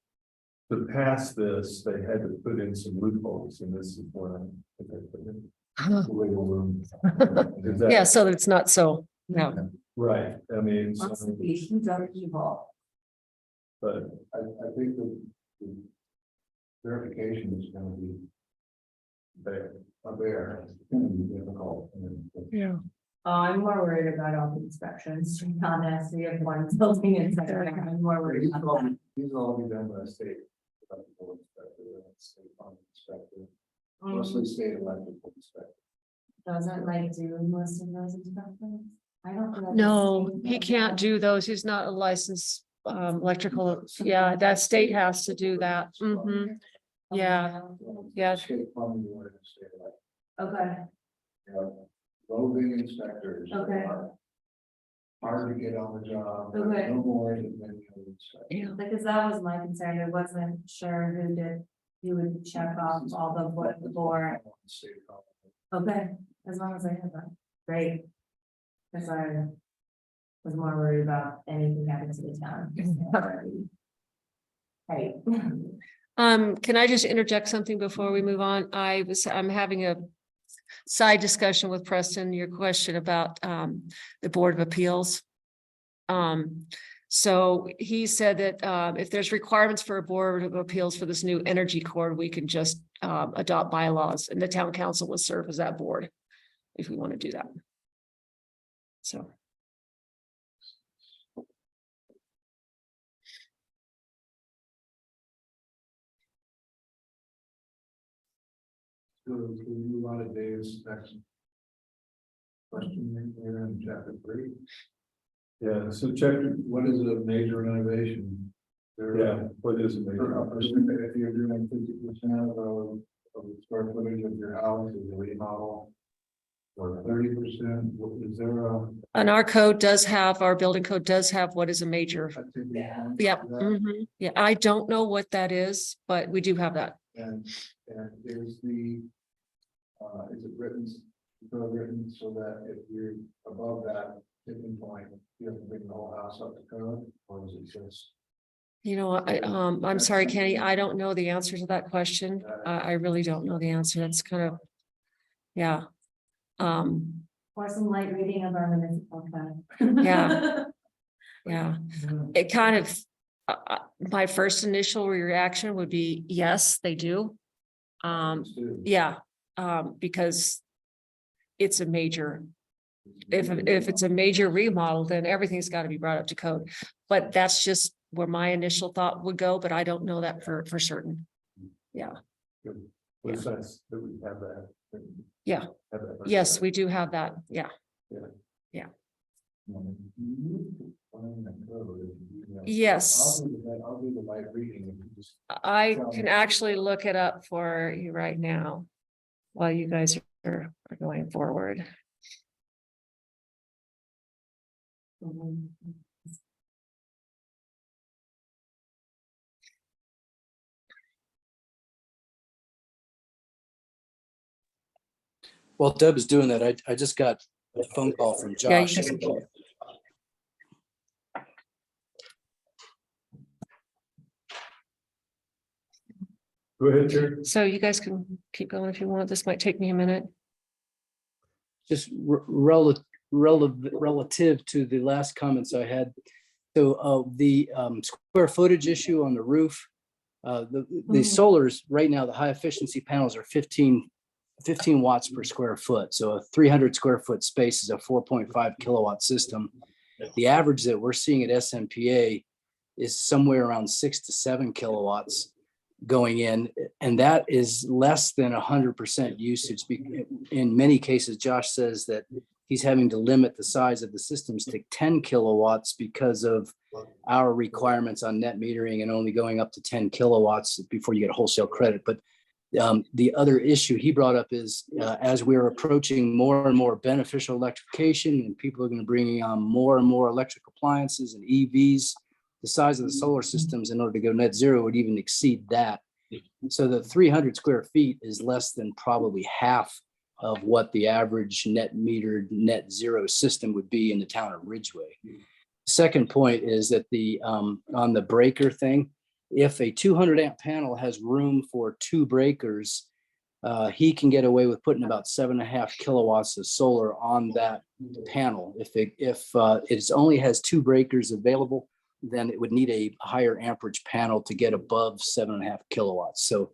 to pass this, they had to put in some loopholes, and this is what I think they put in. Wiggle room. Is that- Yeah, so that it's not so, no. Right, I mean, What's so, the huge of evil? but I think the verification is gonna be there. a bear, it's gonna be difficult. Yeah. I'm more worried about all the inspections, to be honest, we have one building inspector, I'm more worried These about will that. these will all be done by state. Electrical inspector, state farm inspector, mostly state electrical inspector. Doesn't like do most of those inspections? I don't. know. No, he can't do those. He's not a licensed electrical. Yeah, that state has to do that. Yeah. Yeah. State plumbing, board, and state electrical. Okay, You know, roving inspectors. Okay. are Hard to get on the job. Okay. No more than many other inspectors. Yeah. because that was my concern, I wasn't sure who would check off all the what for, State plumbing. okay, as long as I have that, great. Cause I was more worried about anything happening to the town. Right. Can I just interject something before we move on? I'm having a side discussion with Preston, your question about the Board of Appeals. So he said that if there's requirements for a Board of Appeals for this new energy code, we can just adopt bylaws, and the town council will serve as that board if we want to do that. So. So we move on to Dave's next question here in chapter 3. Yeah, so chapter, What is a major renovation? yeah, what is it? If you're doing 50% of the square footage of your house is a remodel. Or 30%, is there a? And our code does have, our building code does have what is a major. Yep. Yeah, I don't know what that is, but we do have that. And is the, is it written, so that if you're above that tipping point, you have to bring the whole house up to code, or is it just? You know, I'm sorry, Kenny, I don't know the answer to that question. I really don't know the answer. That's kind of, yeah. Or some light reading of our municipal code. Yeah. Yeah, it kind of, my first initial reaction would be, yes, they do. Yeah, because it's a major, if it's a major remodel, then everything's got to be brought up to code. But that's just where my initial thought would go, but I don't know that for certain. Yeah. Well, sense that we have that. Yeah. Have that. Yes, we do have that. Yeah. Yes, I'll do the light reading. If you just I can actually look it up for you right now while you guys are going forward. While Deb is doing that, I just got a phone call from Yeah, you Josh. guys can keep- Go ahead, Terry. So you guys can keep going if you want. This might take me a minute. Just relative to the last comments I had. So the square footage issue on the roof, the solars right now, the high efficiency panels are 15 watts per square foot. So a 300 square foot space is a 4.5 kilowatt system. The average that we're seeing at SMPA is somewhere around 6 to 7 kilowatts going in, and that is less than 100% usage. In many cases, Josh says that he's having to limit the size of the systems to 10 kilowatts because of our requirements on net metering and only going up to 10 kilowatts before you get wholesale credit. But the other issue he brought up is as we're approaching more and more beneficial electrification and people are going to bring on more and more electric appliances and EVs, the size of the solar systems in order to go net zero would even exceed that. So the 300 square feet is less than probably half of what the average net metered net zero system would be in the town of Ridgway. Second point is that the on the breaker thing, if a 200 amp panel has room for 2 breakers, he can get away with putting about 7.5 kilowatts of solar on that panel. If it only has 2 breakers available, then it would need a higher amperage panel to get above 7.5 kilowatts. So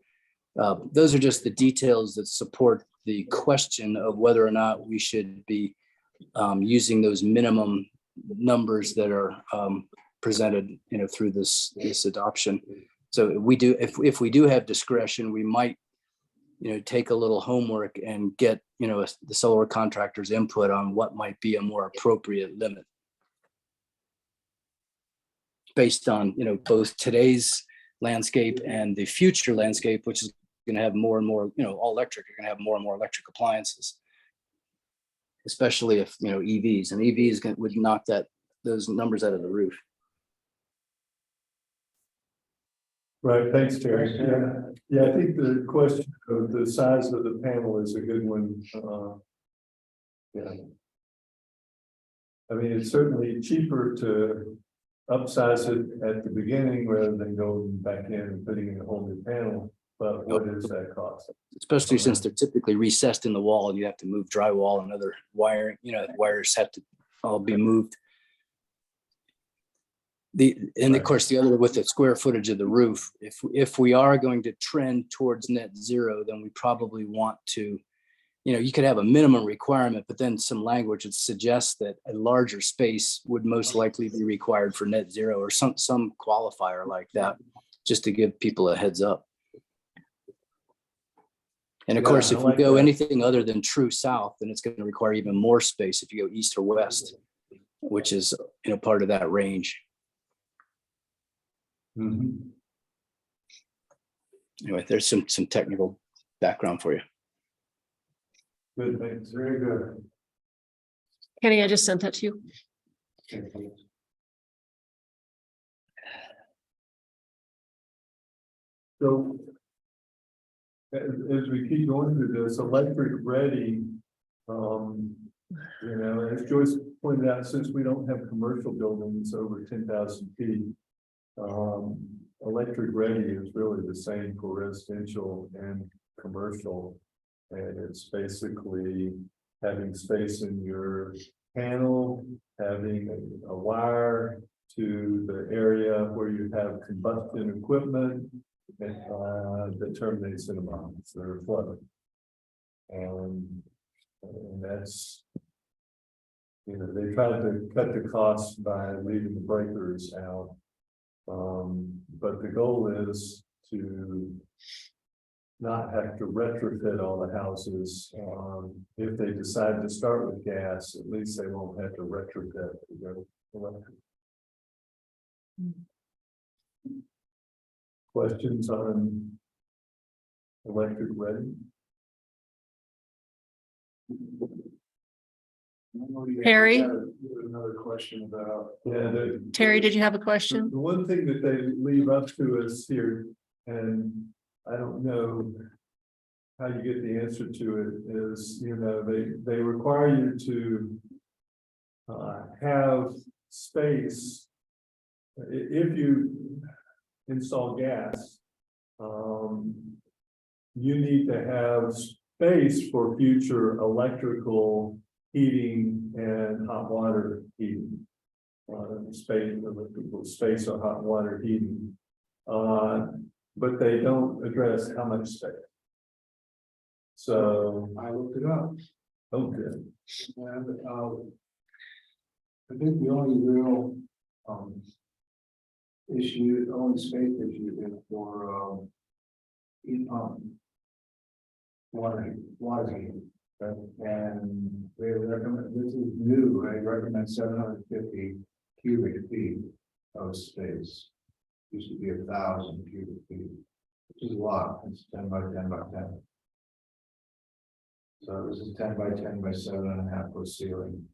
those are just the details that support the question of whether or not we should be using those minimum numbers that are presented, through this adoption. So we do, if we do have discretion, we might, take a little homework and get, the solar contractor's input on what might be a more appropriate limit based on, both today's landscape and the future landscape, which is going to have more and more, all electric. You're going to have more and more electric appliances, especially if, EVs, and EVs would knock those numbers out of the roof. Right, thanks, Terry. Yeah, I think the question of the size of the panel is a good one. Yeah. I mean, it's certainly cheaper to upsize it at the beginning rather than going back in and putting in a whole new panel. But what does that cost? Especially since they're typically recessed in the wall and you have to move drywall and other wiring, wires have to all be moved. Of course, the other with the square footage of the roof, if we are going to trend towards net zero, then we probably want to, you could have a minimum requirement, but then some language that suggests that a larger space would most likely be required for net zero or some qualifier like that, just to give people a heads up. And of Yeah, course, I if you like go that. anything other than true south, then it's going to require even more space if you go east or west, which is, part of that range. Mhm. Anyway, there's some technical background for you. Good, thanks. Very good. Kenny, I just sent that to you. So as we keep going through this, electric ready, as Joyce pointed out, since we don't have commercial buildings over 10,000 feet, electric ready is really the same for residential and commercial. And it's basically having space in your panel, having a wire to the area where you have combustion equipment that terminates in a box that are flooded. And that's, they tried to cut the costs by leaving the breakers out. But the goal is to not have to retrofit all the houses. If they decide to start with gas, at least they won't have to retrofit to go electric. Questions on electric ready? Harry? Another question about. Yeah, Terry, did you have a question? the one thing that they leave up to us here, and I don't know how you get the answer to it, is, they require you to have space. If you install gas, you need to have space for future electrical heating and hot water heating. Space or hot water heating. But they don't address how much space. So I looked it up. okay. And I think the only real issue, the only space issue is for heat pump. Water heating. And they recommend, this is new, they recommend 750 cubic feet of space. Used to be 1,000 cubic feet, which is a lot. It's 10 by 10 by 10. So this is 10 by 10 by 7.5 foot ceiling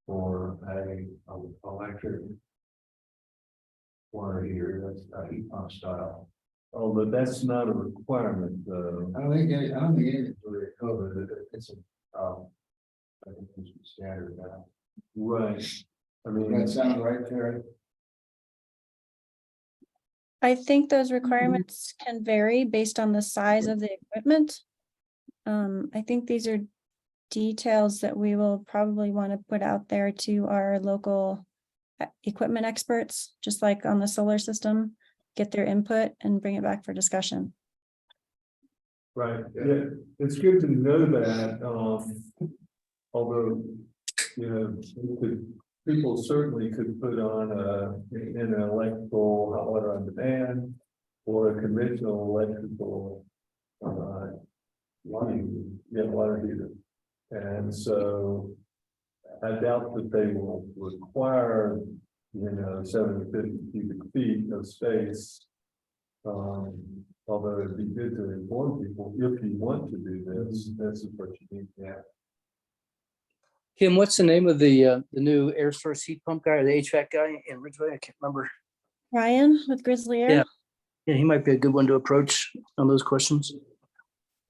for a electric water heater. That's a heat pump style. Oh, but that's not a requirement, though. I don't think anything's really covered. It's I think it's standard now. Right. I Does mean, that sound right, Terry? I think those requirements can vary based on the size of the equipment. I think these are details that we will probably want to put out there to our local equipment experts, just like on the solar system, get their input and bring it back for discussion. right, yeah, it's good to know that, although, people certainly could put on an electrical hot water on demand or a conventional electrical water heater. And so I doubt that they will require, 750 cubic feet of space. Although it'd be good to inform people, if you want to do this, this is what you need to have. Kim, what's the name of the new air source heat pump guy or the HVAC guy in Ridgway? I can't remember. Ryan with Grizzly Air? Yeah. Yeah, he might be a good one to approach on those questions.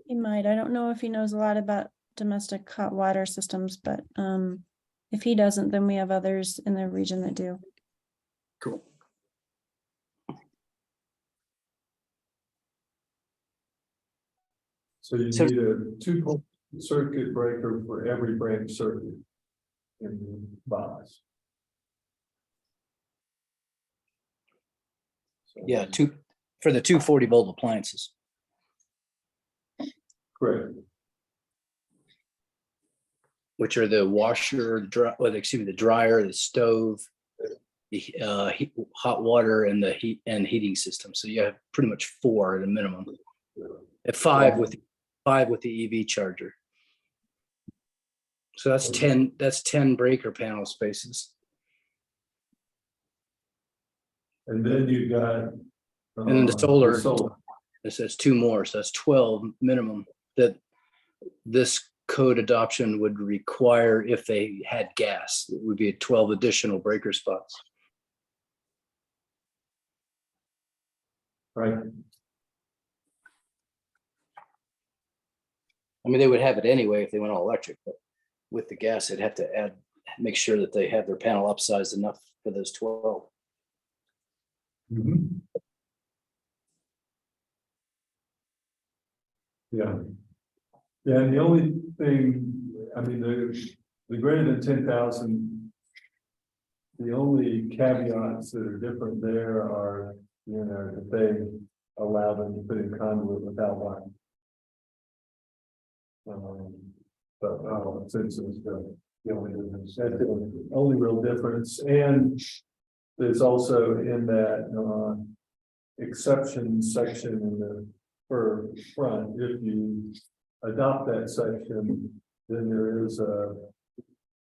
He might. I don't know if he knows a lot about domestic hot water systems, but if he doesn't, then we have others in the region that do. Cool. So you So- need a 2-pole circuit breaker for every branch circuit in the box. So- Yeah, for the 240 volt appliances. Correct. Which are the washer, the dryer, the stove, the hot water, and the heating system. So you have pretty much 4 at a minimum. At 5 with 5 with the EV charger. So that's 10 breaker panel spaces. And then you got. And then the solar, solar. it says 2 more, so that's 12 minimum that this code adoption would require if they had gas. It would be 12 additional breaker spots. Right. I mean, they would have it anyway if they went all electric, but with the gas, they'd have to make sure that they have their panel upsized enough for those 12. Mhm. Yeah. Yeah, and the only thing, I mean, the greater than 10,000. The only caveats that are different there are, that they allow them to put in conduit without line. But since it's the only difference, that's the only real difference, and there's also in that exception section in the front, if you adopt that section, then there is a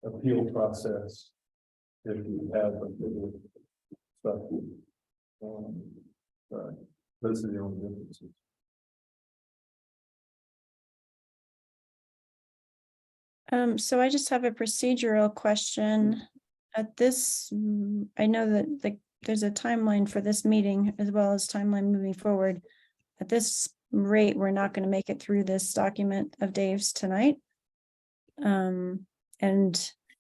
appeal process. If you have a bigger stuff. Right. Those are the only differences. So I just have a procedural question. At this, I know that there's a timeline for this meeting as well as timeline moving forward. At this rate, we're not going to make it through this document of Dave's tonight. And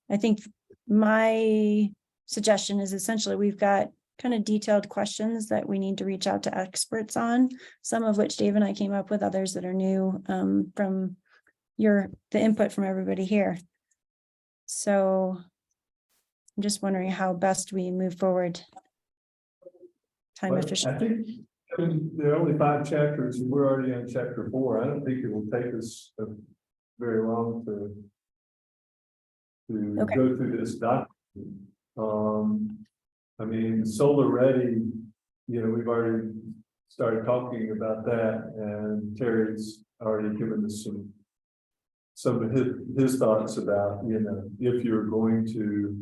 I think my suggestion is essentially we've got kind of detailed questions that we need to reach out to experts on, some of which Dave and I came up with, others that are new from the input from everybody here. So I'm just wondering how best we move forward. Time Well, efficient. I think there are only 5 chapters and we're already on chapter 4. I don't think it will take us very long to Okay. go through this document. I mean, solar ready, we've already started talking about that, and Terry's already given us some of his thoughts about, if you're going to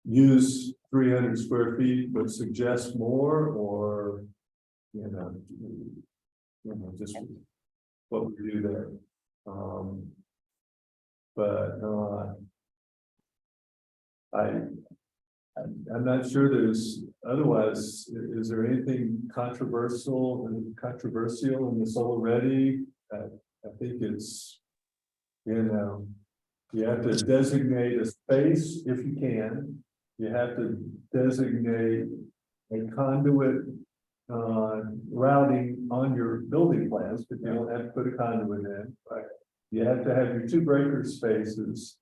use 300 square feet, but suggest more, or just what we do there. But I'm not sure there's otherwise. Is there anything controversial in the solar ready? I think it's, you have to designate a space if you can. You have to designate a conduit routing on your building plans, but you don't have to put a conduit in. Right? You have to have your 2 breaker spaces.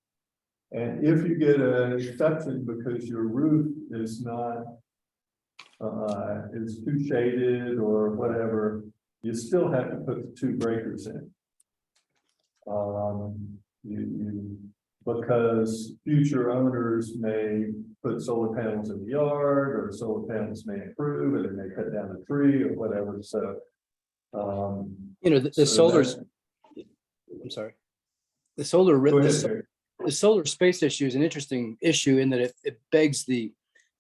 And if you get an exception because your roof is not, is too shaded or whatever, you still have to put the 2 breakers in. Because future owners may put solar panels in the yard, or solar panels may improve, and they may cut down a tree or whatever. So, the solar's, I'm sorry. The solar space issue is an interesting issue in that it begs the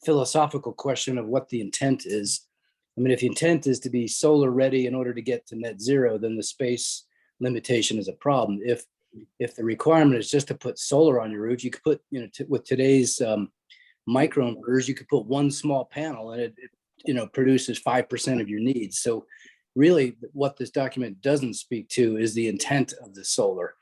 philosophical question of what the intent is. I mean, if the intent is to be solar ready in order to get to net zero, then the space limitation is a problem. If the requirement is just to put solar on your roof, you could put, with today's microinverters, you could put 1 small panel and it produces 5% of your needs. So really what this document doesn't speak to is the intent of the solar.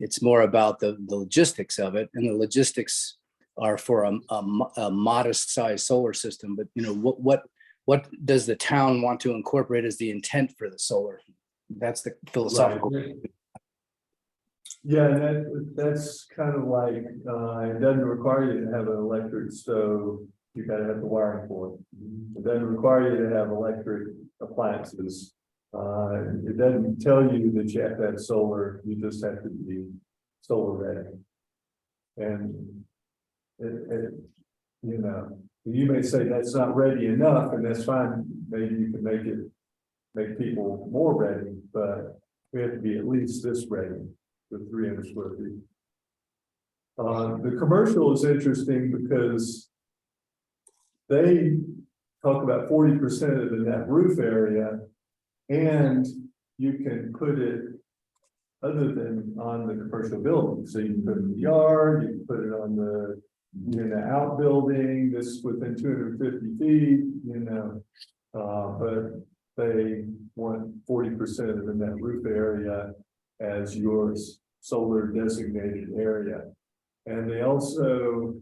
It's more about the logistics of it, and the logistics are for a modest sized solar system. But what does the town want to incorporate as the intent for the solar? That's the philosophical. Right. Yeah, that's kind of like it doesn't require you to have an electric stove. You gotta have the wiring for it. It doesn't require you to have electric appliances. It doesn't tell you that you have to have solar. You just have to be solar ready. And you may say that's not ready enough, and that's fine. Maybe you can make it make people more ready, but we have to be at least this ready with 300 square feet. The commercial is interesting because they talk about 40% of the net roof area, and you can put it other than on the commercial building. So you can put it in the yard, you can put it on the, in the outbuilding, this within 250 feet, but they want 40% of the net roof area as your solar designated area. And they also,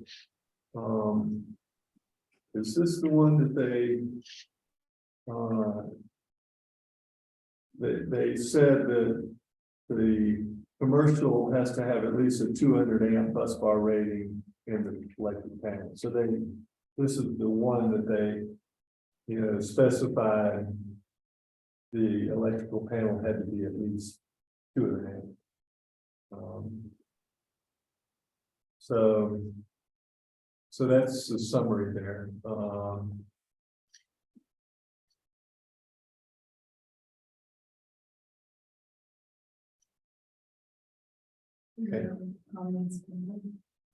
is this the one that they said that the commercial has to have at least a 200 amp bus bar rating in the electric panel. So this is the one that they, specified the electrical panel had to be at least 200 amp. So that's the summary there. Okay. Comments?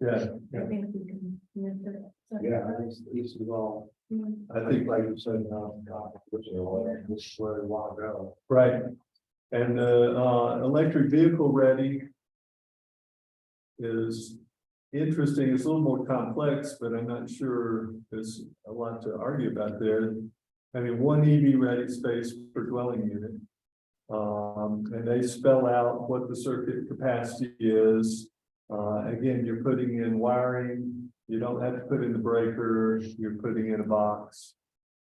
Yeah, I think we can. Yeah, this is all, I think like you said, this is where we want to go. right. And electric vehicle ready is interesting. It's a little more complex, but I'm not sure there's a lot to argue about there. I mean, one EV ready space per dwelling unit. And they spell out what the circuit capacity is. Again, you're putting in wiring. You don't have to put in the breaker. You're putting in a box.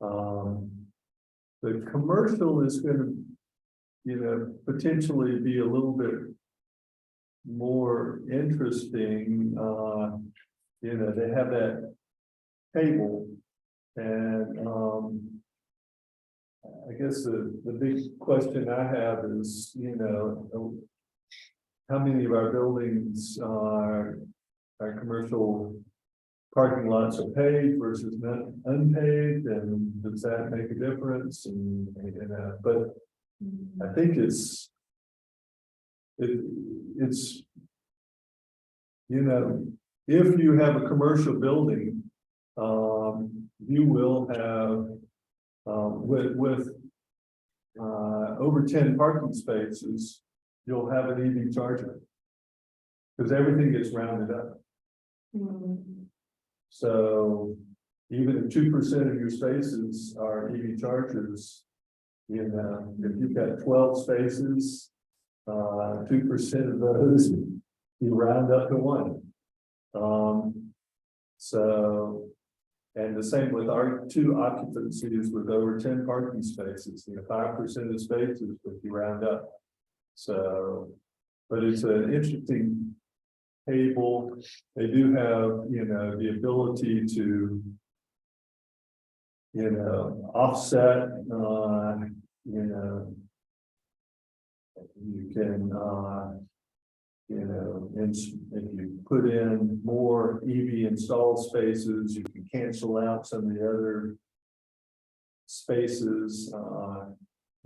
The commercial is going to, potentially be a little bit more interesting. They have that table, and I guess the big question I have is, how many of our buildings are commercial parking lots are paid versus not unpaid, and does that make a difference? But I think it's if you have a commercial building, you will have with over 10 parking spaces, you'll have an EV charger because everything gets rounded up. So even if 2% of your spaces are EV chargers, if you've got 12 spaces, 2% of those, you round up to 1. And the same with our 2 occupancies with over 10 parking spaces, 5% of the spaces, but you round up. So, but it's an interesting table. They do have, the ability to, offset, you can, if you put in more EV installed spaces, you can cancel out some of the other spaces.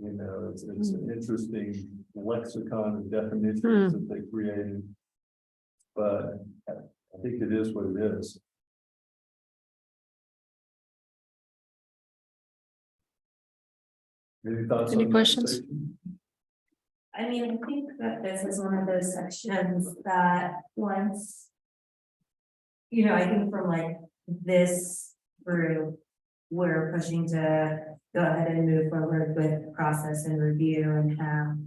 It's an interesting lexicon of definitions that they created. But I think it is what it is. Any thoughts? Any on that, questions? Stacey? I mean, I think that this is one of those sections that once. I think from like this group, we're pushing to go ahead and move forward with process and review and have.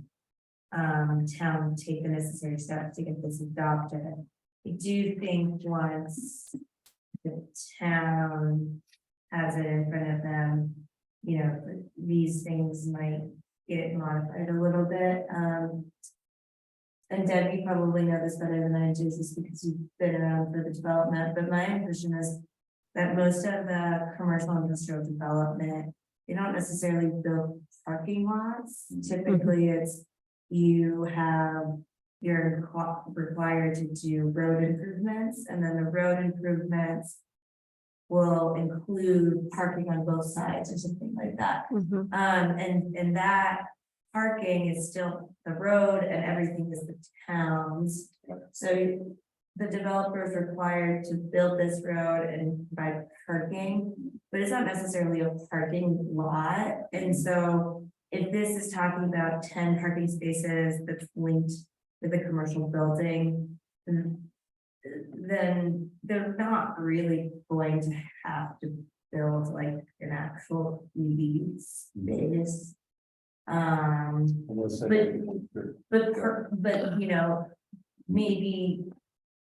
Town take the necessary steps to get this adopted. I do think once the town has it in front of them, these things might get modified a little bit. And Deb, you probably know this better than I do, just because you've been around for the development, but my impression is that most of the commercial industrial development, they don't necessarily build parking lots. Typically, it's you're required to do road improvements, and then the road improvements will include parking on both sides or something like that. Mhm. And that parking is still the road and everything is the town's. So the developer is required to build this road and provide parking, but it's not necessarily a parking lot. And so if this is talking about 10 parking spaces that's linked with a commercial building, then they're not really going to have to build like an actual EV space. Unless But- they- but, you know, maybe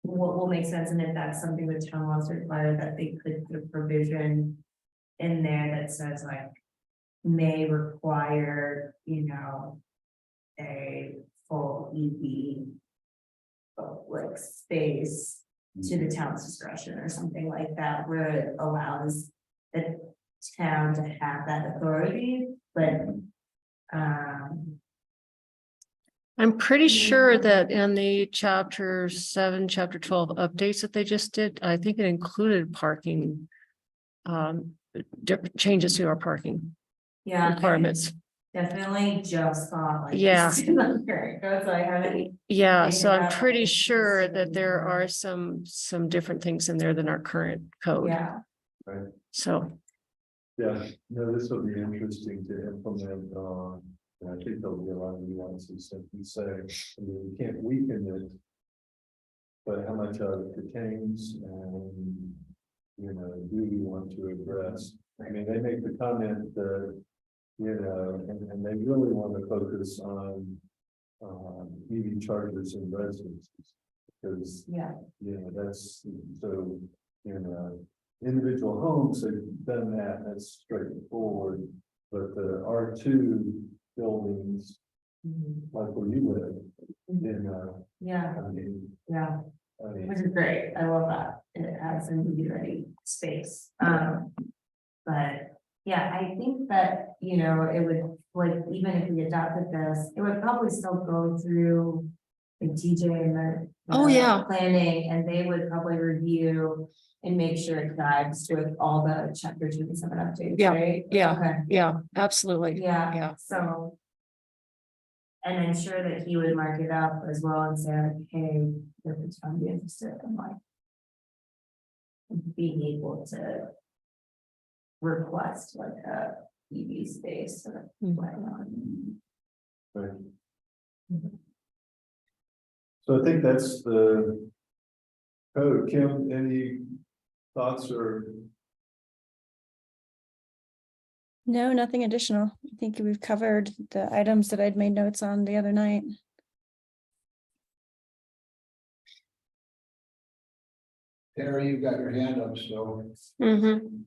what will make sense, and if that's something the town wants to require, that they could put a provision in there that says like, may require, you know, a full EV like space to the town's discretion or something like that, where it allows the town to have that authority, but I'm pretty sure that in the chapter 7, chapter 12 updates that they just did, I think it included parking. Different changes to our parking yeah. requirements. Definitely just saw like. Yeah. this in the current code, so I haven't. Yeah, Thinking so I'm about pretty it. sure that there are some different things in there than our current code. Yeah, So, Yeah, no, this will be interesting to implement, and I think there'll be a lot of nuances, if you say, I mean, we can't weaken it. But how much of it pertains and, you know, do we want to address? I mean, they make the comment that, you know, and they really want to focus on EV chargers in residences. Because, yeah, you know, that's, so, you know, individual homes have done that, that's straightforward. But the R2 buildings, mhm, like where you live, you know, yeah, I mean, yeah, I mean, which is great, I love that, it has an EV ready space, but. Yeah, I think that, you know, it would, like, even if we adopted this, it would probably still go through. The TJ and the. Oh, yeah. Planning, and they would probably review and make sure it dives with all the chapter 27 updates, Yeah, right? yeah. Okay. yeah, absolutely. Yeah. Yeah. So. And I'm sure that he would mark it up as well and say, like, hey, if it's gonna be interested in like. Being able to. Request like a EV space or whatnot. right. So I think that's the code. Kim, any thoughts or? No, nothing additional. I think we've covered the items that I'd made notes on the other night. Terry, you've got your hand up, so. Mhm.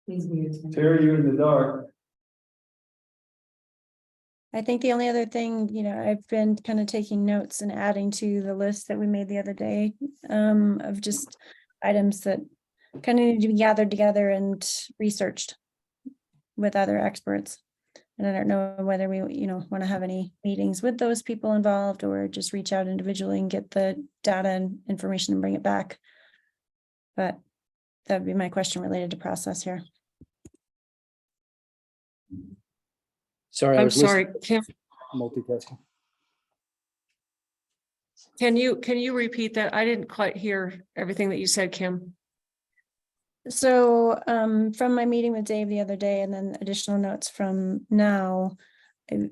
Please mute. Terry, you in the dark. I think the only other thing, I've been kind of taking notes and adding to the list that we made the other day, of just items that kind of need to be gathered together and researched with other experts. And I don't know whether we, want to have any meetings with those people involved or just reach out individually and get the data and information and bring it back. But that would be my question related to process here. Sorry, I I'm was sorry, listening, Kim, multitasking. can you repeat that? I didn't quite hear everything that you said, Kim. So from my meeting with Dave the other day and then additional notes from now,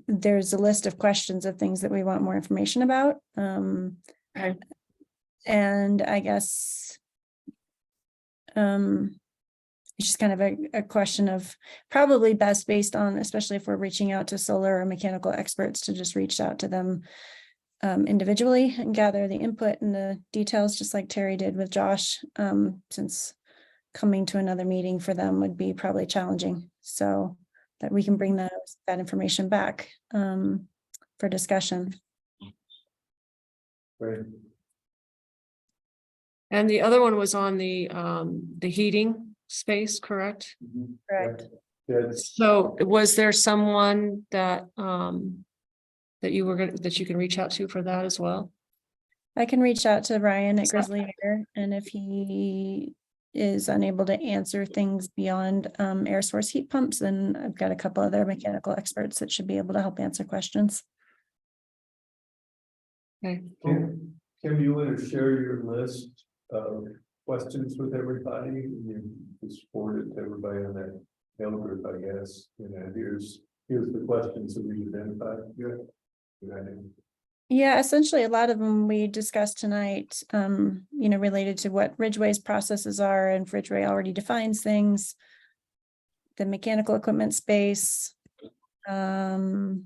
there's a list of questions of things that we want more information about. Okay. And I guess it's just kind of a question of probably best based on, especially if we're reaching out to solar or mechanical experts, to just reach out to them individually and gather the input and the details, just like Terry did with Josh, since coming to another meeting for them would be probably challenging. So that we can bring that information back for discussion. Right. And the other one was on the heating space, correct? Correct. Yeah, So was there someone that that you can reach out to for that as well? I can reach out to Ryan at Grizzly Air, and if he is unable to answer things beyond air source heat pumps, then I've got a couple other mechanical experts that should be able to help answer questions. Okay. Kim, you want to share your list of questions with everybody? You just forward it to everybody on that mail group, I guess. You know, here's the questions that we identified. Good. Good idea. Yeah, essentially a lot of them we discussed tonight, related to what Ridgway's processes are, and Ridgway already defines things. The mechanical equipment space. The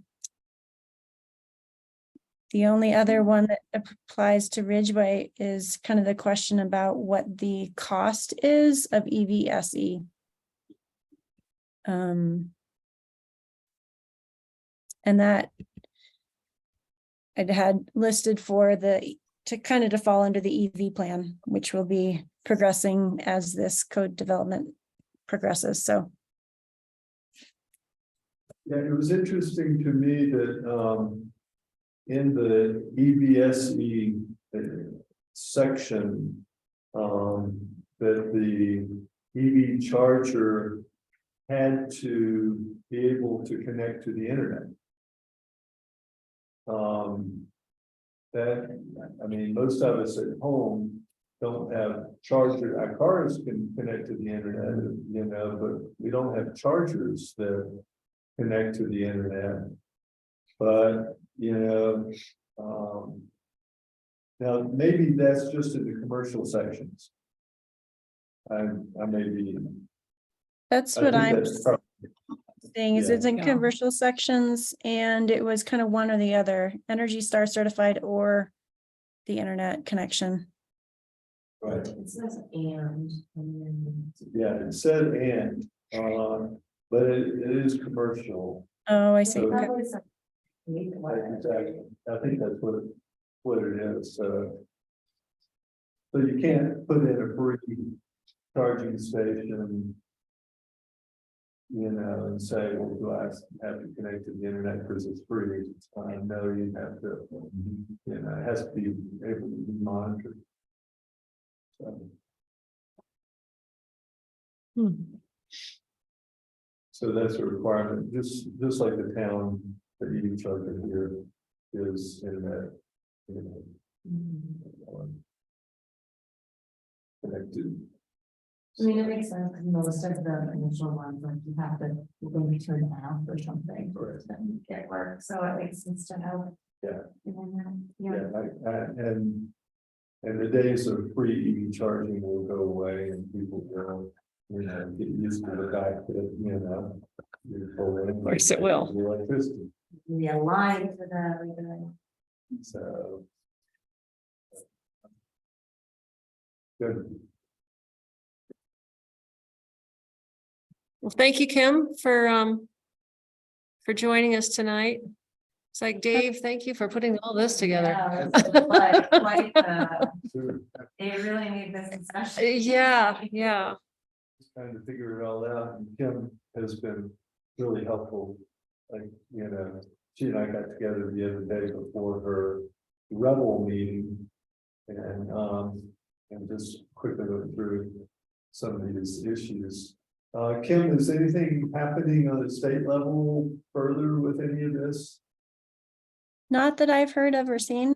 only other one that applies to Ridgway is kind of the question about what the cost is of EVSE. And that I'd had listed for to fall under the EV plan, which will be progressing as this code development progresses, so. Yeah, it was interesting to me that in the EVSE section, that the EV charger had to be able to connect to the internet. Most of us at home don't have chargers. Our cars can connect to the internet, but we don't have chargers that connect to the internet. But, now maybe that's just in the commercial sections. I may be. That's I what think I'm that's probably- saying, is yeah. it's in Yeah. commercial sections, and it was kind of one or the other, Energy Star certified or the internet connection. Right. It says and. Yeah, it said but it is commercial. Oh, I see. So- Okay. Exactly. I think that's what it is. So you can't put in a free charging station, and say, well, do I have to connect to the internet because it's free? No, you have to, it has to be able to be monitored. So. So that's a requirement, just like the town, the EV charger here is internet. Connected. I mean, it makes sense, because most of the initial ones, like you have to, maybe turn it off or something for it to get work, so it makes sense to have. Yeah. Yeah. And the days of free EV charging will go away and people will, get used to the fact that, Of course it will. Electricity, Be aligned to that. so. Good. Well, thank you, Kim, for joining us tonight. It's like, Dave, thank you for putting all this together. Yeah, it's quite, they really need this discussion. Yeah. Trying to figure it all out, and Kim has been really helpful. Like, she and I got together the other day before her rebel meeting. And just quickly went through some of these issues. Kim, is anything happening on the state level further with any of this? Not that I've heard of or seen.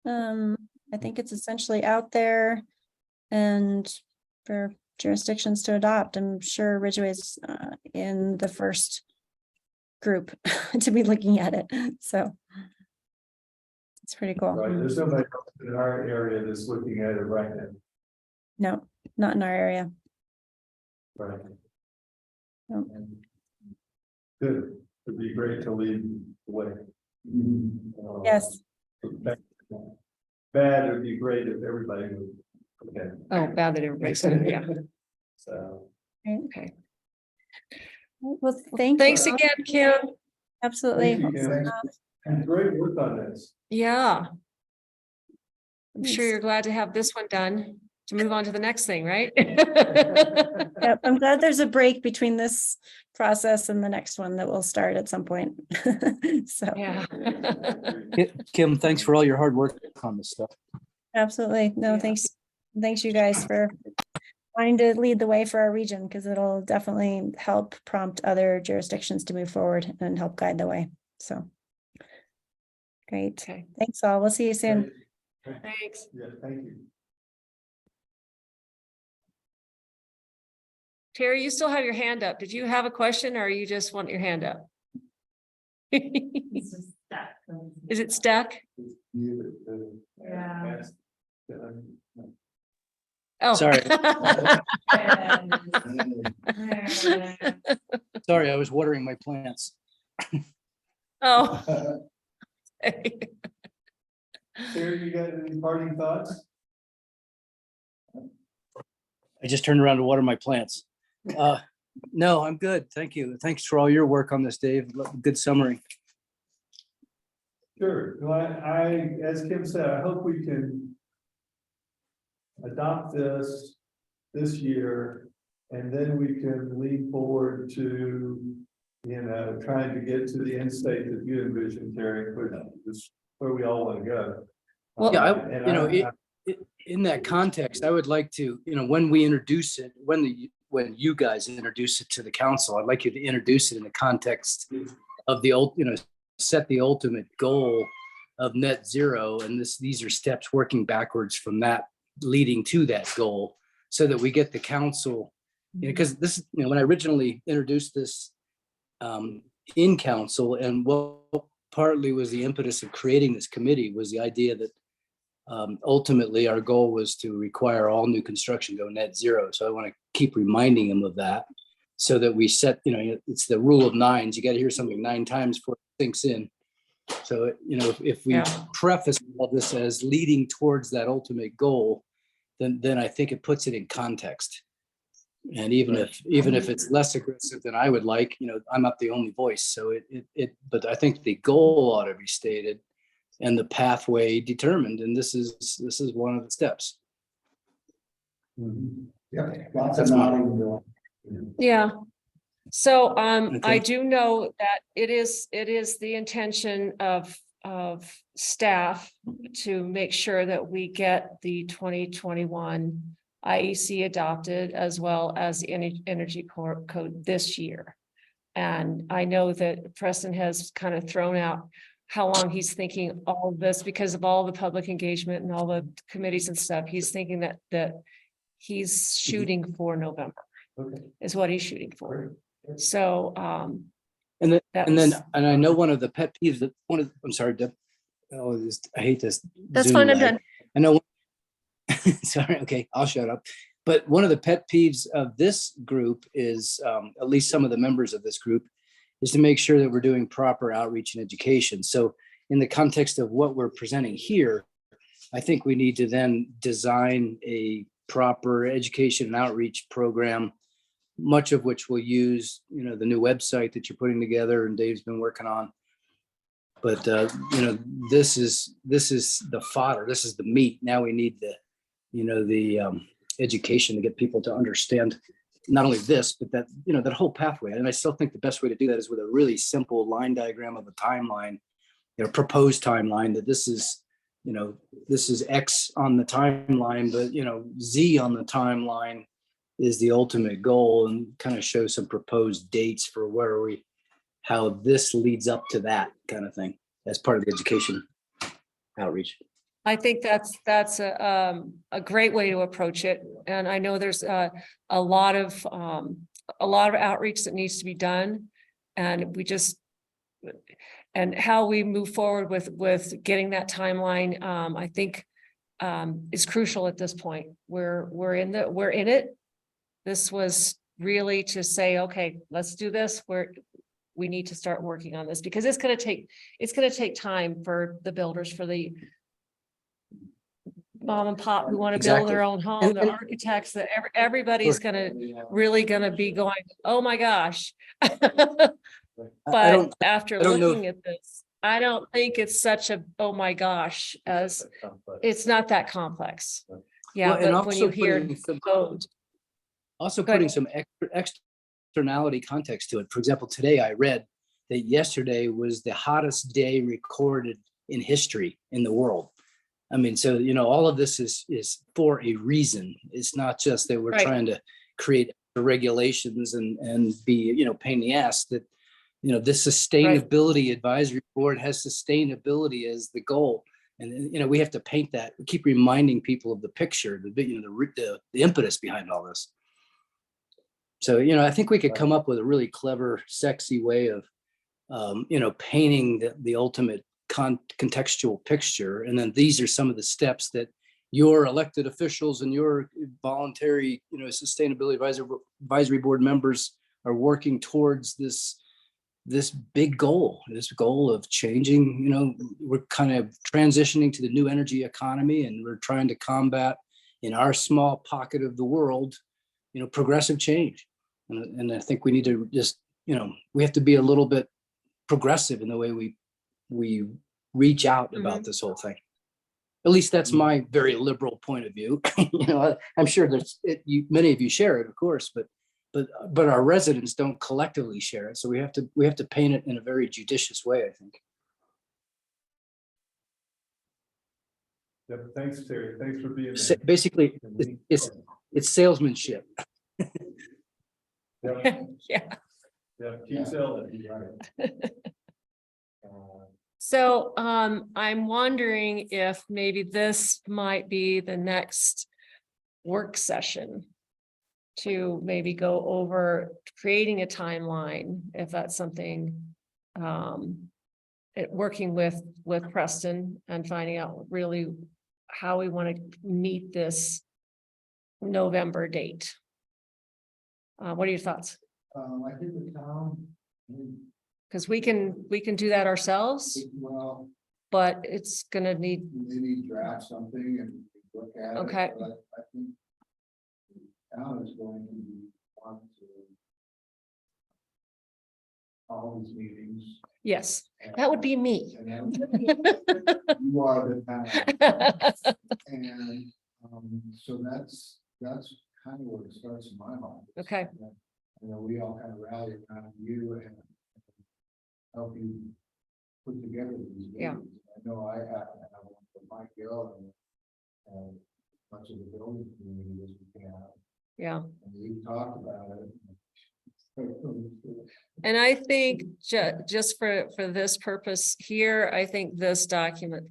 I think it's essentially out there and for jurisdictions to adopt. I'm sure Ridgway's in the first group to be looking at it, so it's pretty cool. Right, there's nobody else in our area that's looking at it right now. No, not in our area. Right. No. Good, it'd be great to lead the way. Yes. Bad, it'd be great if everybody would. Okay. Oh, bad that everybody said it, yeah. So, Okay. Well, thank you. Thanks again, Kim. Absolutely. Thank you, Kim. Great work on this. Yeah. I'm sure Yes. you're glad to have this one done. to move on to the next thing, right? Yep, I'm glad there's a break between this process and the next one that will start at some point. So, Yeah. Kim, thanks for all your hard work on this stuff. absolutely. No, Yeah. thanks. Thanks you guys for trying to lead the way for our region, because it'll definitely help prompt other jurisdictions to move forward and help guide the way. So. Great. Okay, Thanks all. We'll see you soon. thanks. Yeah, thank you. Terry, you still have your hand up. Did you have a question or you just want your hand up? Is It's just that. it stuck? Yeah. Oh. Sorry. And- Sorry, I was watering my plants. Oh. Terry, you got any parting thoughts? I just turned around to water my plants. No, I'm good. Thank you. Thanks for all your work on this, Dave. Good summary. Sure. Well, as Kim said, I hope we can adopt this year, and then we can lean forward to, trying to get to the end state that you envision, Terry, which is where we all want to go. Well, Yeah, in that context, I would like to, when we introduce it, when you guys introduce it to the council, I'd like you to introduce it in the context of set the ultimate goal of net zero. And these are steps working backwards from that, leading to that goal, so that we get the council, because this, when I originally introduced this in council, and what partly was the impetus of creating this committee, was the idea that ultimately our goal was to require all new construction go net zero. So I want to keep reminding them of that, so that we set, it's the rule of nines. You got to hear something 9 times before it sinks in. So, if we Yeah. preface all this as leading towards that ultimate goal, then I think it puts it in context. And even if it's less aggressive than I would like, I'm not the only voice. So but I think the goal ought to be stated and the pathway determined. And this is one of the steps. Yeah, lots That's of my- nodding. Yeah. So Okay. I do know that it is the intention of staff to make sure that we get the 2021 IEC adopted, as well as the energy code this year. And I know that Preston has kind of thrown out how long he's thinking all of this, because of all the public engagement and all the committees and stuff. He's thinking that he's shooting for November Okay. is what he's shooting for. So, And that then, was- and I know one of the pet peeves that I'm sorry, Deb. Oh, I hate this. That's Zoom fine, I'm lag. done. I know. Sorry, okay, I'll shut up. But one of the pet peeves of this group is, at least some of the members of this group, is to make sure that we're doing proper outreach and education. So in the context of what we're presenting here, I think we need to then design a proper education and outreach program, much of which will use, the new website that you're putting together and Dave's been working on. But, this is the fodder, this is the meat. Now we need the education to get people to understand not only this, but that, that whole pathway. And I still think the best way to do that is with a really simple line diagram of a timeline, proposed timeline, that this is, this is X on the timeline, but, Z on the timeline is the ultimate goal, and kind of show some proposed dates for how this leads up to that kind of thing as part of the education outreach. I think that's a great way to approach it. And I know there's a lot of outreach that needs to be done. And and how we move forward with getting that timeline, I think is crucial at this point. We're in it. This was really to say, okay, let's do this. We need to start working on this, because it's going to take time for the builders, for the mom and pop who want to build their own home, the architects, that everybody's really gonna be going, oh my gosh. But after looking at this, I don't think it's such a, oh my gosh, as it's not that complex. Yeah, Well, and but when you also hear putting some- code, Also Go ahead. putting some externality context to it. For example, today I read that yesterday was the hottest day recorded in history in the world. I mean, so, all of this is for a reason. It's not just that we're Right. trying to create the regulations and be, pain in the ass. That, this sustainability advisory board has sustainability as the goal. And, we have to paint that. We keep reminding people of the picture, the impetus behind all this. So, I think we could come up with a really clever, sexy way of, painting the ultimate contextual picture. And then these are some of the steps that your elected officials and your voluntary, sustainability advisory board members are working towards this big goal, of changing, we're kind of transitioning to the new energy economy, and we're trying to combat in our small pocket of the world, progressive change. And I think we need to just, we have to be a little bit progressive in the way we reach out about this whole thing. At least that's my very liberal point of view. I'm sure many of you share it, of course, but our residents don't collectively share it. So we have to paint it in a very judicious way, I think. Yep, thanks, Terry. Thanks for being there. Basically, it's salesmanship. Yep, yeah. yeah, keep selling. Right. So I'm wondering if maybe this might be the next work session to maybe go over creating a timeline, if that's something, working with Preston and finding out really how we want to meet this November date. What are your thoughts? I think the town, Because we can do that ourselves, well, but it's gonna need, maybe draft something and look at it. Okay. But I think the town is going to be on to all these meetings. yes, that would be me. And you are the town. And so that's kind of where it starts in my mind. Okay. We all kind of rally around you and help you put together these Yeah. meetings. I know I have to have one for Mike Gill and much of the building community as we can have. Yeah, And we've talked about it. and I think just for this purpose here, I think this document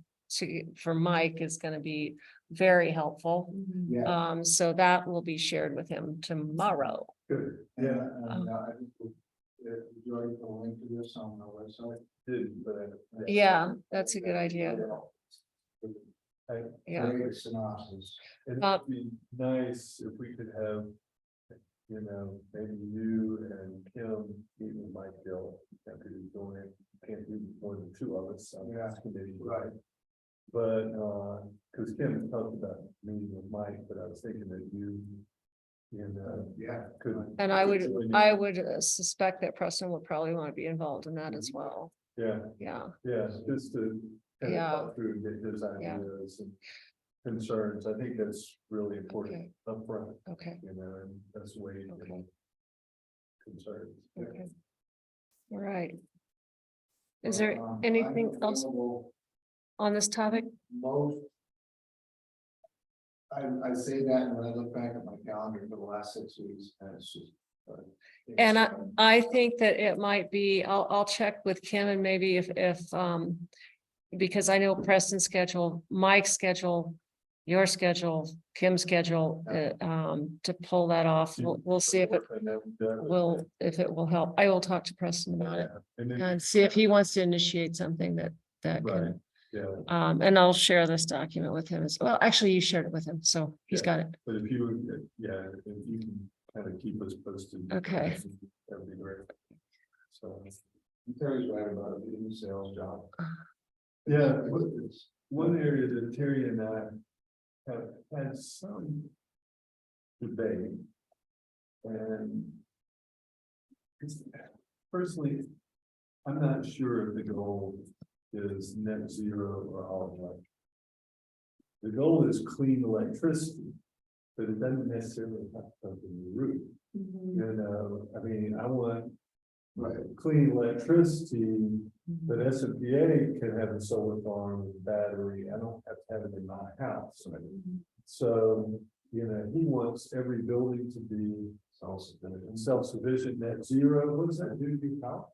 for Mike is gonna be very helpful. Yeah. So that will be shared with him tomorrow. Good, And, yeah, I think you already put a link to this on the website. did, but. Yeah, that's a good idea. Yeah. Great synopsis. It'd be nice if we could have, maybe you and Kim, even Mike Gill, after you go in, can't do more than two of us on this committee. Right. But, because Kim talked about meeting with Mike, but I was thinking that you could. And I would suspect that Preston would probably want to be involved in that as well. Yeah, Yeah, yeah, just to kind of Yeah. talk through and get his Yeah. ideas and concerns. I think that's really important up front, okay, and that's the way you Okay. can concerns. okay. All right. Is there I'm anything else available on this topic? Most. I say that and when I look back at my calendar for the last 6 weeks, and it's just. And I think that it might be, I'll check with Kim and maybe if because I know Preston's schedule, Mike's schedule, your schedule, Kim's schedule, to pull that off. We'll see if it will help. I will talk to Preston about it and see if he wants to initiate something that Right, can, yeah, andLl share this document with him as well. Actually, you shared it with him, so he's got it. but if you, if you can kind of keep us posted. Okay. That'd be great. So, Terry's right about it being a sales job. yeah, one area that Terry and I have had some debate. And personally, I'm not sure if the goal is net zero or all electric. the goal is clean electricity, but it doesn't necessarily have to come from the roof. You know, I mean, I want clean electricity, but SFPA can have a solar farm with battery. I don't have to have it in my house. So, you know, he wants every building to be self-sufficient, net zero. What does that do to your power?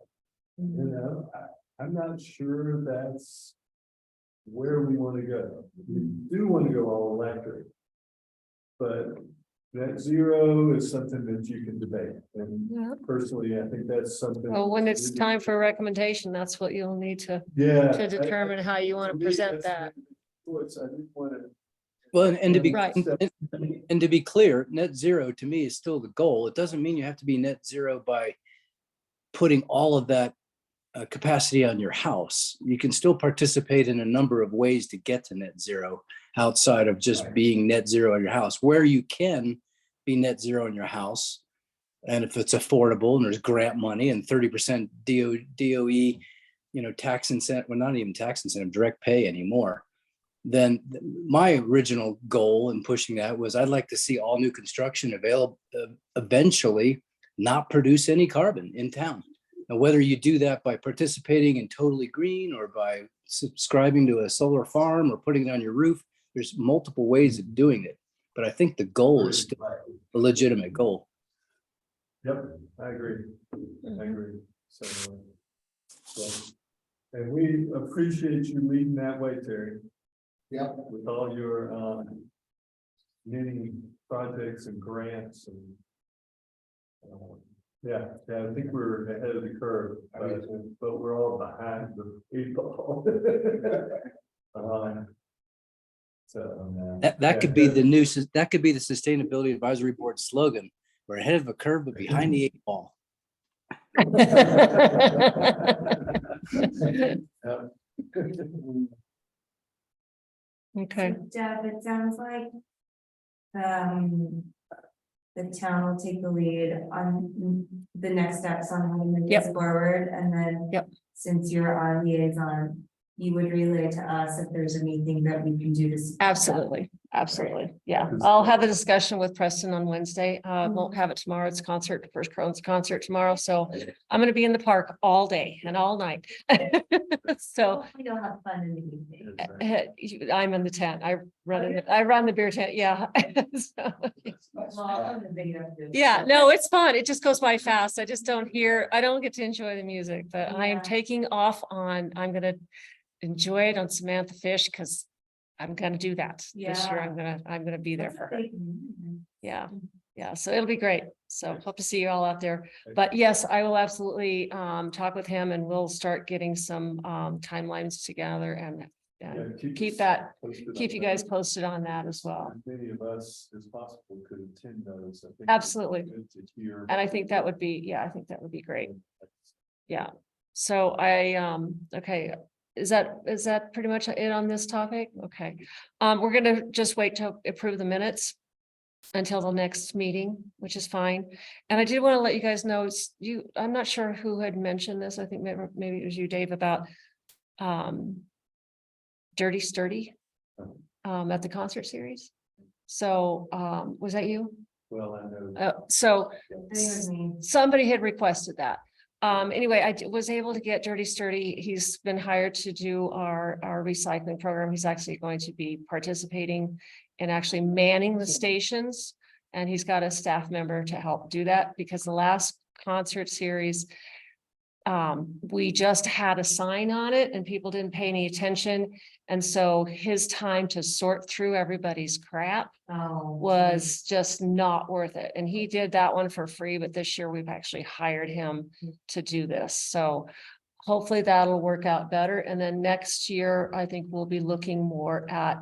You know, I'm not sure that's where we want to go. We do want to go all electric. But net zero is something that you can debate. And Yeah. personally, I think that's something. Well, when it's time for a recommendation, that's what you'll need to Yeah. determine how you want For to me, present that's that. what's- I didn't want to. Well, and to be, Right. and to be clear, net zero to me is still the goal. It doesn't mean you have to be net zero by putting all of that capacity on your house. You can still participate in a number of ways to get to net zero outside of just being net zero in your house. Where you can be net zero in your house, and if it's affordable and there's grant money and 30% DOE, tax incentive, well, not even tax incentive, direct pay anymore, then my original goal in pushing that was I'd like to see all new construction available eventually not produce any carbon in town. Now, whether you do that by participating in Totally Green or by subscribing to a solar farm or putting it on your roof, there's multiple ways of doing it. But I think the goal is still a legitimate goal. Yep, I agree. I agree. So, and we appreciate you leading that way, Terry. Yep. With all your many projects and grants and yeah, I think we're ahead of the curve, but we're all behind the people. That could be the new, that could be the Sustainability Advisory Board slogan. We're ahead of a curve, but behind the 8 ball. Okay, Deb, it sounds like. The town will take the lead on the next steps on how to move this forward, and then. Yep. Since you're our liaison, you would relay to us if there's anything that we can do to. support that. absolutely. Yeah, I'll have a discussion with Preston on Wednesday. Won't have it tomorrow. It's concert, First Crohn's concert tomorrow. So I'm going to be in the park all day and all night. So We don't have fun in the evening. I'm in the tent. I run the beer tent. Yeah. So, Well, I'm the big enough to- yeah, no, it's fun. It just goes by fast. I don't get to enjoy the music, but I am Yeah. taking off on, I'm going to enjoy it on Samantha Fish because I'm going to do that this year. Yeah. I'm going to be there for her. Mhm. Yeah. Yeah. So it'll be great. So hope to see you all out there. But yes, I will absolutely talk with him and we'll start getting some timelines together and keep you guys posted on that as well. Many of us as possible could attend those. I think Absolutely. it's good to hear. And I think that would be, I think that would be great. Yeah. So okay. Is that pretty much it on this topic? Okay. We're gonna just wait to approve the minutes until the next meeting, which is fine. And I did want to let you guys know, I'm not sure who had mentioned this. I think maybe it was you, Dave, about Dirty Sturdy at the concert series. So was that you? Well, I know. So I think it was me. somebody had requested that. Anyway, I was able to get Dirty Sturdy. He's been hired to do our recycling program. He's actually going to be participating and actually manning the stations. And he's got a staff member to help do that because the last concert series, we just had a sign on it and people didn't pay any attention. And so his time to sort through everybody's crap was just not worth it. And he did that one for free, but this year we've actually hired him to do this. So hopefully that'll work out better. And then next year, I think we'll be looking more at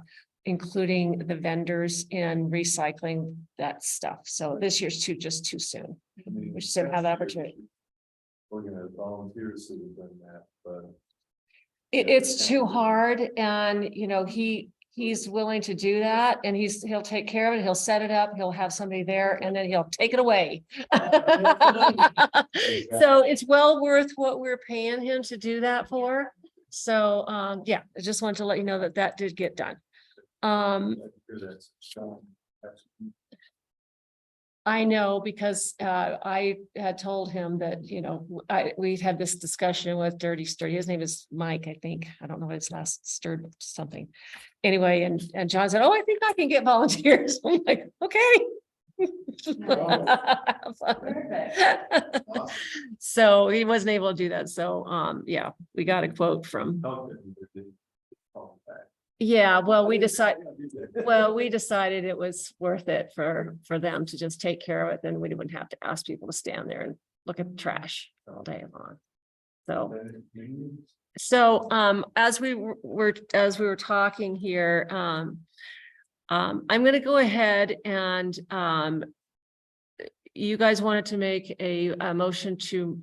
including the vendors in recycling that stuff. So this year's just too soon. We just didn't have the opportunity. We're gonna volunteer to have done that, but. It's too hard and, he's willing to do that and he'll take care of it. He'll set it up. He'll have somebody there and then he'll take it away. So it's well worth what we're paying him to do that for. So, I just wanted to let you know that did get done. Hear that, Sean. That's- I know because I had told him that, you know, we'd had this discussion with Dirty Sturdy. His name is Mike, I think. I don't know what his last stirred something. Anyway, and John said, oh, I think I can get volunteers. I'm like, okay. Perfect. So he wasn't able to do that. So yeah, we got a quote from, Talk to him, but they call back. yeah, well, we decided it was worth it for them to just take care of it. Then we wouldn't have to ask people to stand there and look at the trash all day long. So as we were talking here, I'm gonna go ahead and you guys wanted to make a motion to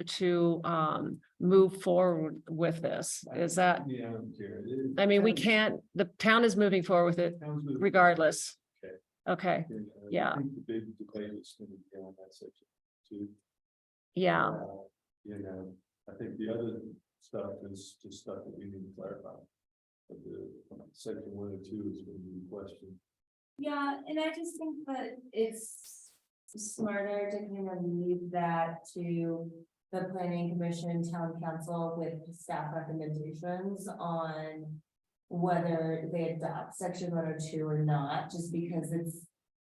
move forward with this. Is that, Yeah, I don't care. I mean, we can't, the town is moving forward with it regardless. Okay, yeah. I think the big debate is going to be on that section too. yeah, You know, I think the other stuff is just stuff that we need to clarify. But the section 1 and 2 is going to be questioned. Yeah, and I just think that it's smarter to kind of leave that to the planning commission, town council with staff recommendations on whether they adopt section 102 or not, just because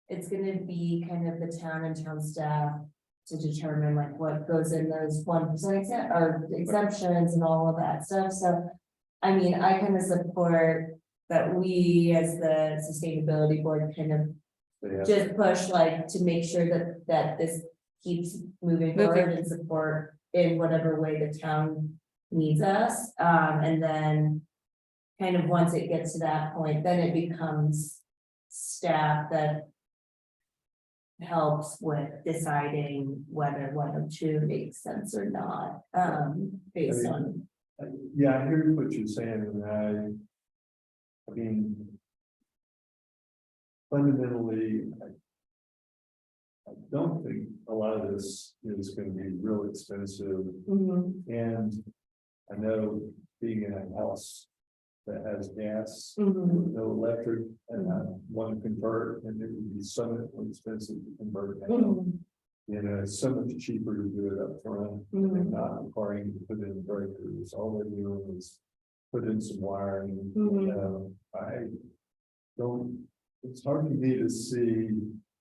it's gonna be kind of the town and town staff to determine like what goes in those 1% or exemptions and all of that stuff. So, I mean, I kind of support that we as the sustainability board kind of just push like to make sure that this keeps moving forward and support in whatever way the town needs us. And then kind of once it gets to that point, then it becomes staff that helps with deciding whether 102 makes sense or not, based on. Yeah, I hear what you're saying, and I mean, fundamentally, I don't think a lot of this is going to be real expensive. And I know being in a house that has gas, no electric, and I want to convert, and it would be so much expensive to convert. You know, it's so much cheaper to do it up front and not requiring to put in breakers. All they're doing is put in some wiring. I don't, it's hard for me to see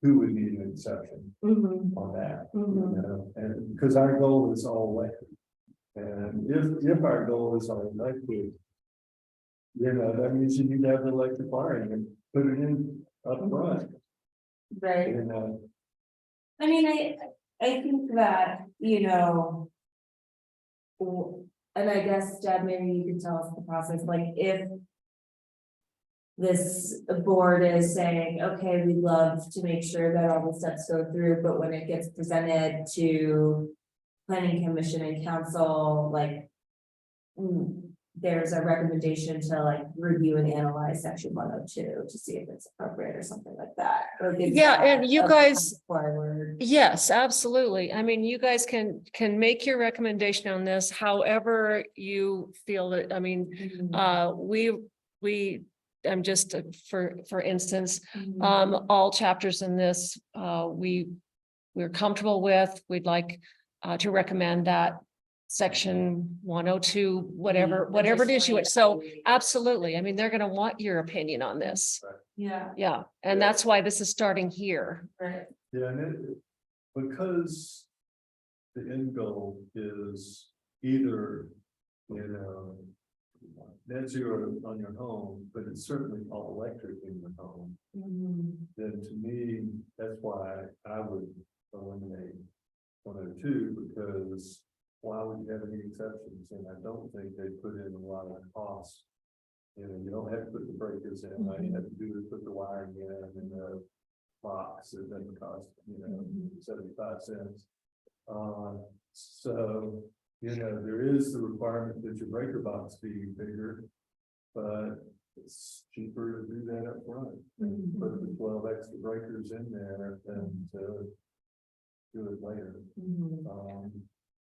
who would need an exception on that. You know, and because our goal is all electric. And if our goal is all electric, you know, that means you need to have the electric wiring and put it in up front. Right. You know, I mean, I think that, you know. And I guess, Deb, maybe you can tell us the process, like if. This board is saying, okay, we'd love to make sure that all the steps go through, but when it gets presented to. Planning commission and council, like. There's a recommendation to like review and analyze section 102 to see if it's appropriate or something like that. Or give Yeah, that and you a guys- path forward. yes, absolutely. I mean, you guys can make your recommendation on this however you feel that, I mean, we, I'm just for instance, all chapters in this, we're comfortable with, we'd like to recommend that section 102, whatever it is you, so absolutely. I mean, they're gonna want your opinion on this. Yeah, Yeah, and that's why this is starting here. right. yeah, and because the end goal is either, you know, net zero on your home, but it's certainly all electric in your home. Then to me, that's why I would eliminate 102, because why would you have any exceptions? And I don't think they put in a lot of costs. You know, you don't have to put the breakers in, all you have to do is put the wiring in the box. It doesn't cost, you know, 75 cents. So, you know, there is the requirement that your breaker box be bigger, but it's cheaper to do that up front. Put the 12 extra breakers in there than to do it later.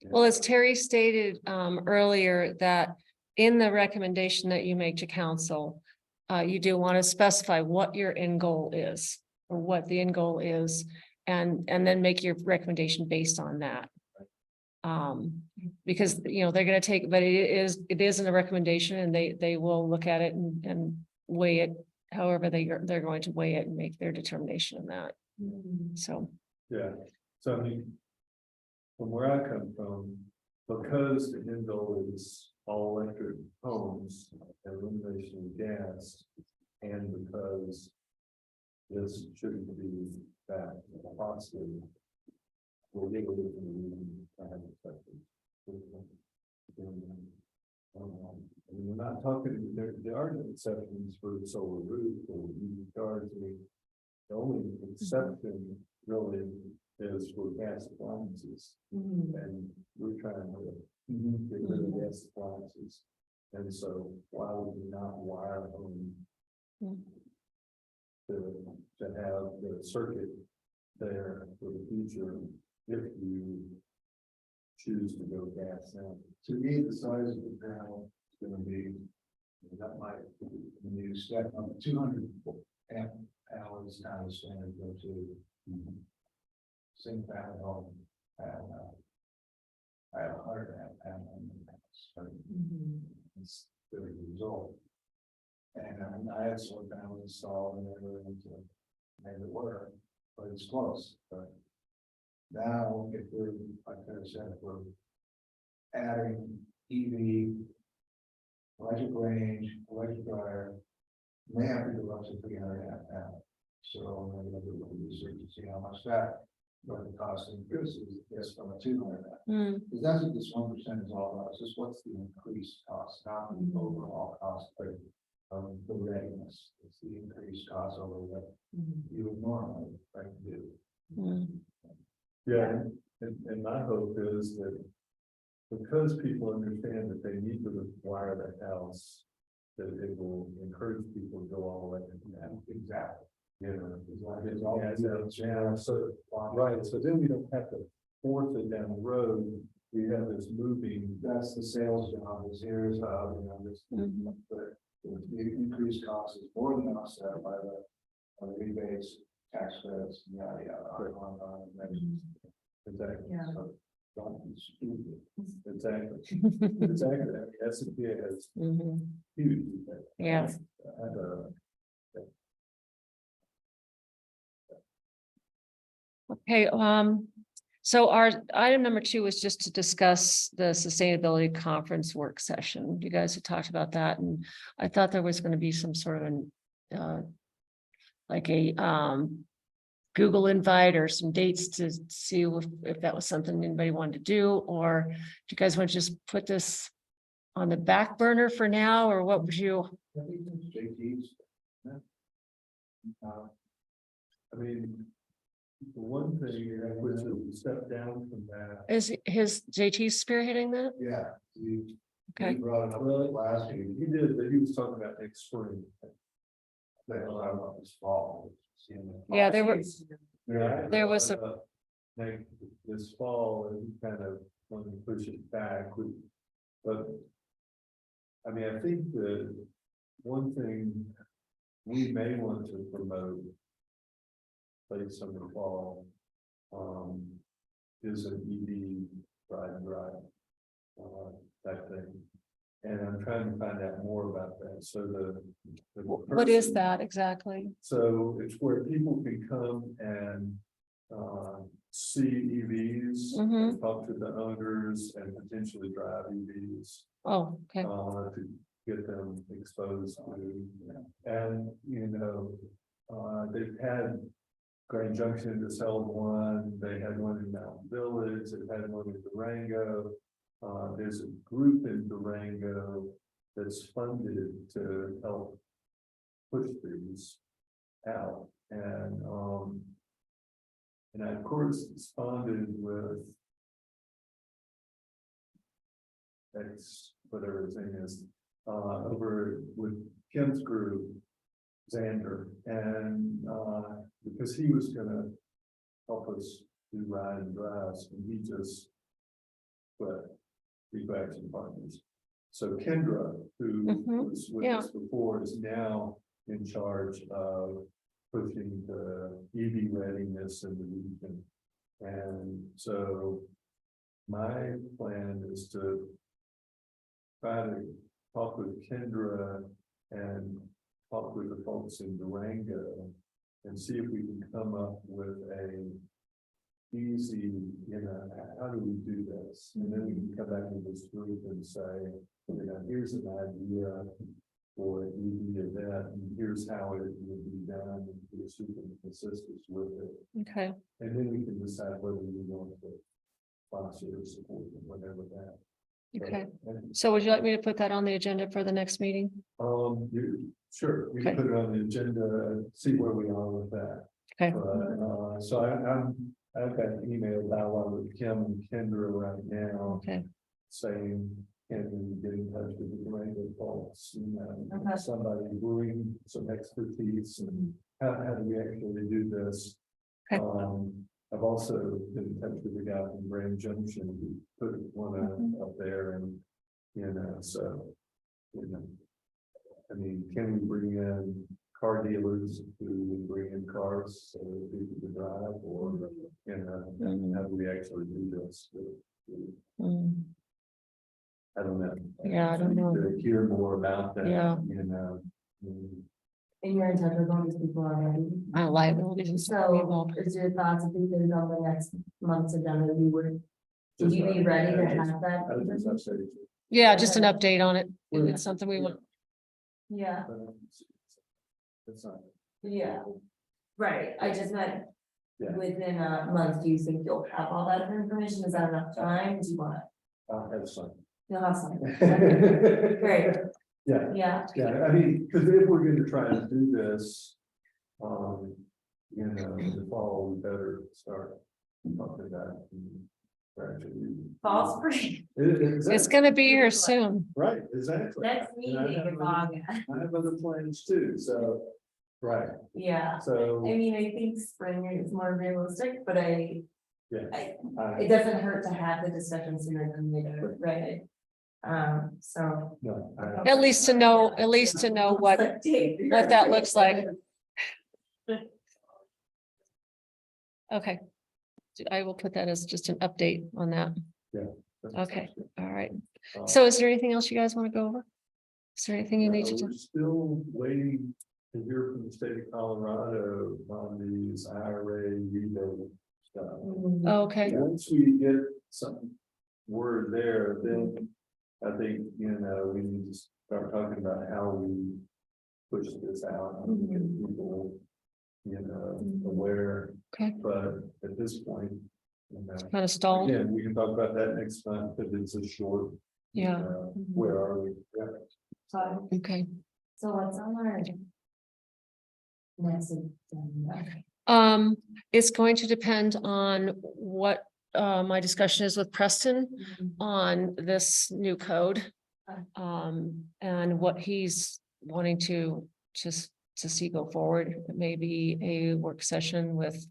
Well, as Terry stated earlier, that in the recommendation that you make to council, you do want to specify what your end goal is, or what the end goal is, and then make your recommendation based on that. Because, you know, they're gonna take, but it is in the recommendation, and they will look at it and weigh it however they're going to weigh it and make their determination on that. So, Yeah, so I mean, from where I come from, because the end goal is all electric homes and elimination of gas, and because this shouldn't be that costly, we'll get rid of the reason I have accepted. I mean, we're not talking, there are no exceptions for the solar roof or EV cars. I mean, the only exception really is for gas appliances, and we're trying to get rid of gas appliances. And so why would we not wire them to have the circuit there for the future if you choose to go gas now? To me, the size of the panel is gonna be, that might, when you step up 200 amp hours kind of standard go to single family home, and I have 100 amp panel in the house, so it's the result. And I had solar panel installed and everything to make it work, but it's close. But now, if we're, like I said, if we're adding EV, electric range, electric dryer, may have to go up to 300 amp panel. So I'm going to do the research to see how much that, what the cost increases, yes, from a 200 amp. Because that's what this 1% is all about. It's just what's the increased cost, not the overall cost, but the readiness. It's the increased cost over what you would normally like to do. Yeah, and my hope is that because people understand that they need to wire their house, that it will encourage people to go all electric now. Exactly. You know, It's all so, right, so then we don't have to force it down the road. We have this moving. That's the sales job, is here's how, you know, this, but the increased cost is more than offset by the rebates, tax credits, yada, yada, on, Exactly. Yeah. so don't be stupid. Exactly. Exactly. I mean, SCPA has huge. effect. Yeah. And, okay, so our item number 2 was just to discuss the sustainability conference work session. You guys had talked about that, and I thought there was going to be some sort of an like a Google invite or some dates to see if that was something anybody wanted to do, or do you guys want to just put this on the back burner for now, or what would you? I think it's JT's. I mean, the one thing which is a step down from that. Is his JT spearheading that? Yeah. He Okay. brought it up last week. He did, but he was talking about next spring. That was out of this fall. Yeah, there were, Yeah, there was a, like this fall, and he kind of wanted to push it back, but. I mean, I think the one thing we may want to promote. Late summer, fall. Is an EV ride and drive. Type thing. And I'm trying to find out more about that, so the what is person- that exactly? So it's where people can come and see EVs, and talk to the owners and potentially drive EVs. Oh, okay. To get them exposed to, and you know, they've had Grand Junction just held one, they had one in Mountain Village, they've had one in Durango. There's a group in Durango that's funded to help push these out, and I of course responded with whatever his name is, over with Kim's group, Xander, and because he was gonna help us do ride and drives, and he just quit. Feedbacks and partners. So Kendra, who Mhm, was with yeah. us before, is now in charge of pushing the EV readiness in the region. And so my plan is to try to talk with Kendra and talk with the folks in Durango and see if we can come up with a easy, how do we do this? And then we can come back to this group and say, here's an idea for an EV event, and here's how it would be done, and here's who can assist us with it. Okay, And then we can decide whether we want to sponsor or support or whatever that. okay. And, So would you like me to put that on the agenda for the next meeting? sure, we can Okay. put it on the agenda and see where we are with that. Okay. But, so I've got an email dialogue with Kim and Kendra right now Okay, saying, can we get in touch with the Durango folks, Okay. somebody bring some expertise and how do we actually do this? Okay. I've also been in touch with the guy from Grand Junction who put one up there and, so, I mean, can we bring in car dealers who would bring in cars so that people can drive or, how do we actually do this? Mm, I don't know. Yeah, I don't know. To hear more about that. Yeah. And you're in touch with all these people already. liabilities and stuff. So is your thoughts if we did it on the next month's agenda, would you be ready to have that? I just upstairs. Yeah, just an update on it. If it's something we want. Yeah, It's not. yeah, right, I just meant. Yeah. Within a month, do you think you'll have all that information? Is that enough time? Do you want, Have some. you'll have some? Great, Yeah, yeah, yeah, I mean, because if we're gonna try to do this, in the fall, we better start talking about. Gradually. fall spring, It's gonna be here soon. Right, exactly. next And I meeting have is other- August, I have other plans too, so, right, yeah. so. I mean, I think spring is more realistic, but Yeah. it doesn't hurt to have the discussion sooner than later, right? So. No, At least to know what that looks like. Okay. I will put that as just an update on that. Okay, all right. So is there anything else you guys want to go over? Is there anything you need to do? We're still waiting to hear from the state of Colorado on these IRA rebate stuff. Oh, okay, Once we get some word there, then I think, we need to start talking about how we push this out and get people, aware. okay, But at this point, kind of stalled. again, we can talk about that next month, because it's a short. Yeah. Where are we? Yeah. So Okay. what's on our next agenda? It's going to depend on what my discussion is with Preston on this new code. And what he's wanting to just to see go forward. It may be a work session with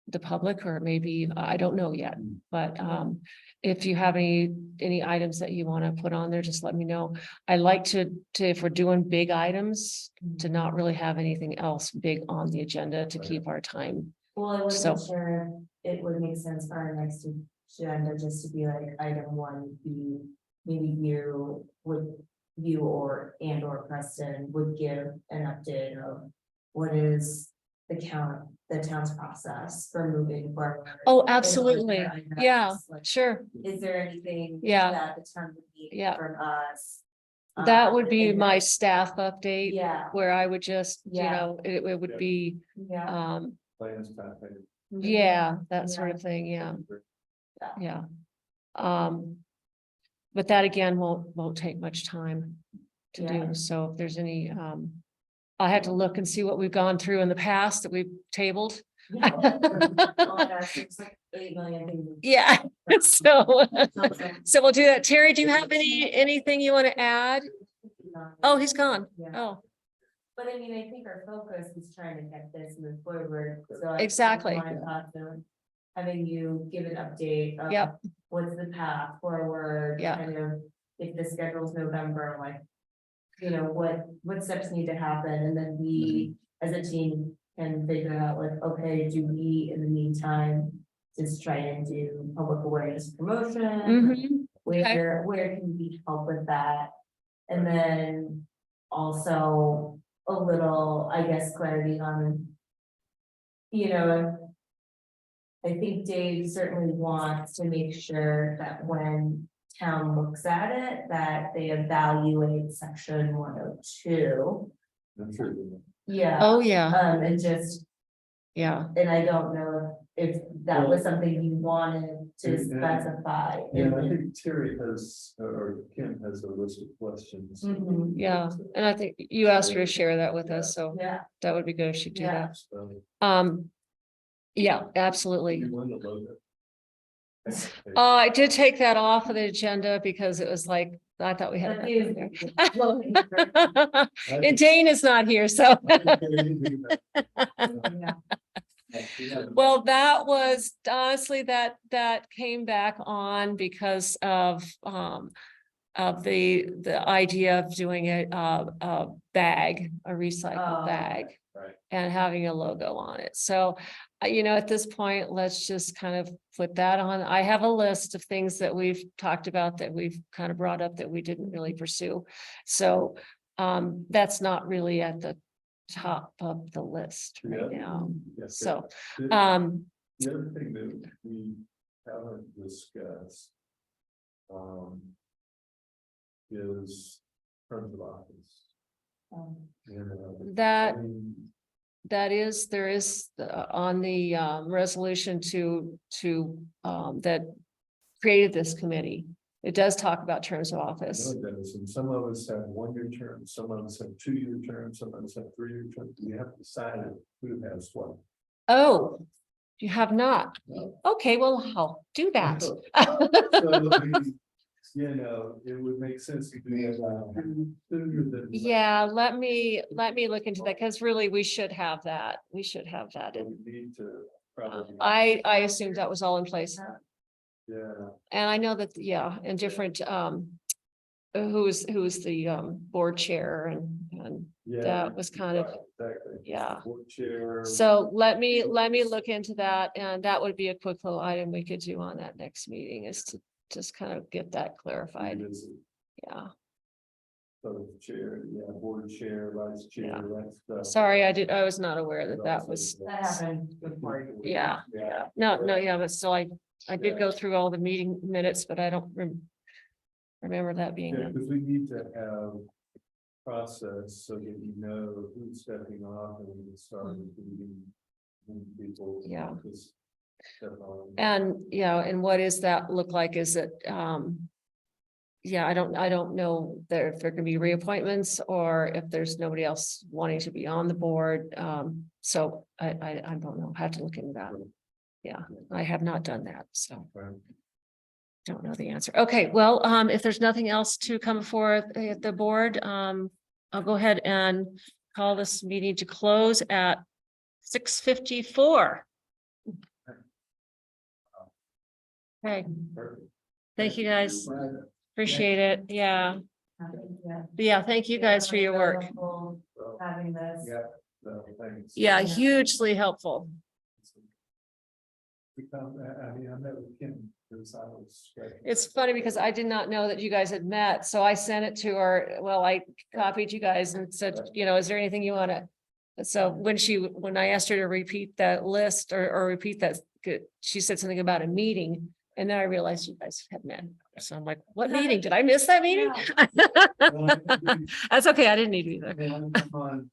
the public, or maybe, I don't know yet, but if you have any items that you want to put on there, just let me know. I like to if we're doing big items, to not really have anything else big on the agenda to keep our time. Well, I So- wasn't sure it would make sense for our next agenda just to be like item one, be maybe you or Preston would give an update of what is the town's process for moving forward. Oh, And what absolutely. their items, Yeah, like, sure. is there anything Yeah. that the town would need Yeah. from us? That would be and my then- staff update, Yeah, where I would just, Yeah. it would be, yeah, Plans kind of thing. yeah, that sort Yeah. of thing, yeah, yeah. yeah. But that again won't take much time to Yeah. do, so if there's any, I had to look and see what we've gone through in the past that we've tabled. Yeah. Oh my gosh, it's like 8 million things. Yeah, so we'll do that. Terry, do you have anything you want to add? Oh, he's gone. Yeah. Oh, But I mean, I think our focus is trying to get this moved forward, so. Exactly. My thoughts are having you give an update. of Yep. what's the path forward? Yeah. Kind of, if the schedule's November, like, you know, what steps need to happen, and then we, as a team, can figure out like, okay, do we, in the meantime, just try and do public awareness promotion? Mhm. Where can we help with that? And then also a little, I guess, clarity on, you know, I think Dave certainly wants to make sure that when town looks at it, that they evaluate section 102. I'm sure. Yeah, Oh, yeah, and just, yeah. and I don't know if that was something you wanted to And- specify. Yeah, I think Terry has, or Kim has a list of questions. Mhm. Yeah, and I think you asked her to share that with us, so Yeah, that would be good if she'd do Yeah. that. So, Yeah, absolutely. you want the logo? I did take that off of the agenda because it was like, I thought we had. That it is- on there. And Dane is not here, so. yeah. Well, that was honestly, that came back on because of the idea of doing a bag, a recycled Oh, bag. right. And having a logo on it. So, you know, at this point, let's just kind of put that on. I have a list of things that we've talked about that we've kind of brought up that we didn't really pursue. So, that's not really at the top of the list right Yeah. now. Yes, So, The um, the other thing that we haven't discussed. Is terms of office. You know, that, I mean, there is on the resolution to that created this committee. It does talk about terms of I office. know it does, and some of us have 1-year terms, some of us have 2-year terms, some of us have 3-year terms. We have decided who has what. Oh, you have not? No. Okay, well, I'll do that. So, you know, it would make sense to do it sooner than. Yeah, let me look into that, because really, we should have that. We should have that. We And need to probably. I assumed that was all in place. Yeah. And I know that, yeah, and different, who's the board chair and Yeah. that was kind of, Exactly. yeah. Board chair. So let me look into that, and that would be a quick little item we could do on that next meeting, is to just kind of get that clarified. Is Yeah, both chair, yeah, board chair, vice chair, Yeah. that's stuff. sorry, I was not aware that that was, That happened before. yeah, Yeah. no, yeah, but still, I did go through all the meeting minutes, but I don't remember that being. Yeah, because we need to have process so that you know who's stepping off and we can start including people. Yeah. just step on. And, yeah, and what does that look like? Is it, yeah, I don't know if there can be reappointments or if there's nobody else wanting to be on the board. So I don't know, I have to look into that. Yeah, I have not done that, so Right. don't know the answer. Okay, well, if there's nothing else to come before the board, I'll go ahead and call this meeting to close at 6:54. Okay, Perfect. thank you guys. Right. Appreciate it. Yeah. Yeah. Yeah, thank you guys for your work. So, Having this. yeah, so thanks. Yeah, hugely helpful. I mean, I met with Kim, because I was. It's funny because I did not know that you guys had met, so I sent it to her. Well, I copied you guys and said, you know, is there anything you want to? So when I asked her to repeat that list or repeat that, she said something about a meeting. And then I realized you guys had met. So I'm like, what meeting? Did I miss that meeting? That's okay. I didn't need to be there. I'm on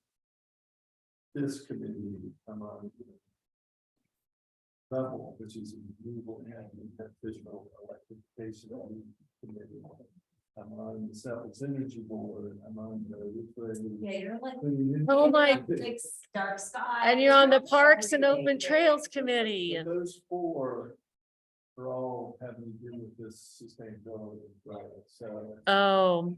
this committee, I'm on level, which is renewable and beneficial electrification committee. I'm on the Southwest Energy Board, I'm on the. Yeah, you're like, Oh, my. like dark sky. And you're on the Parks and Open Trails Committee. And Those four are all having to do with this sustainability, right? So. oh,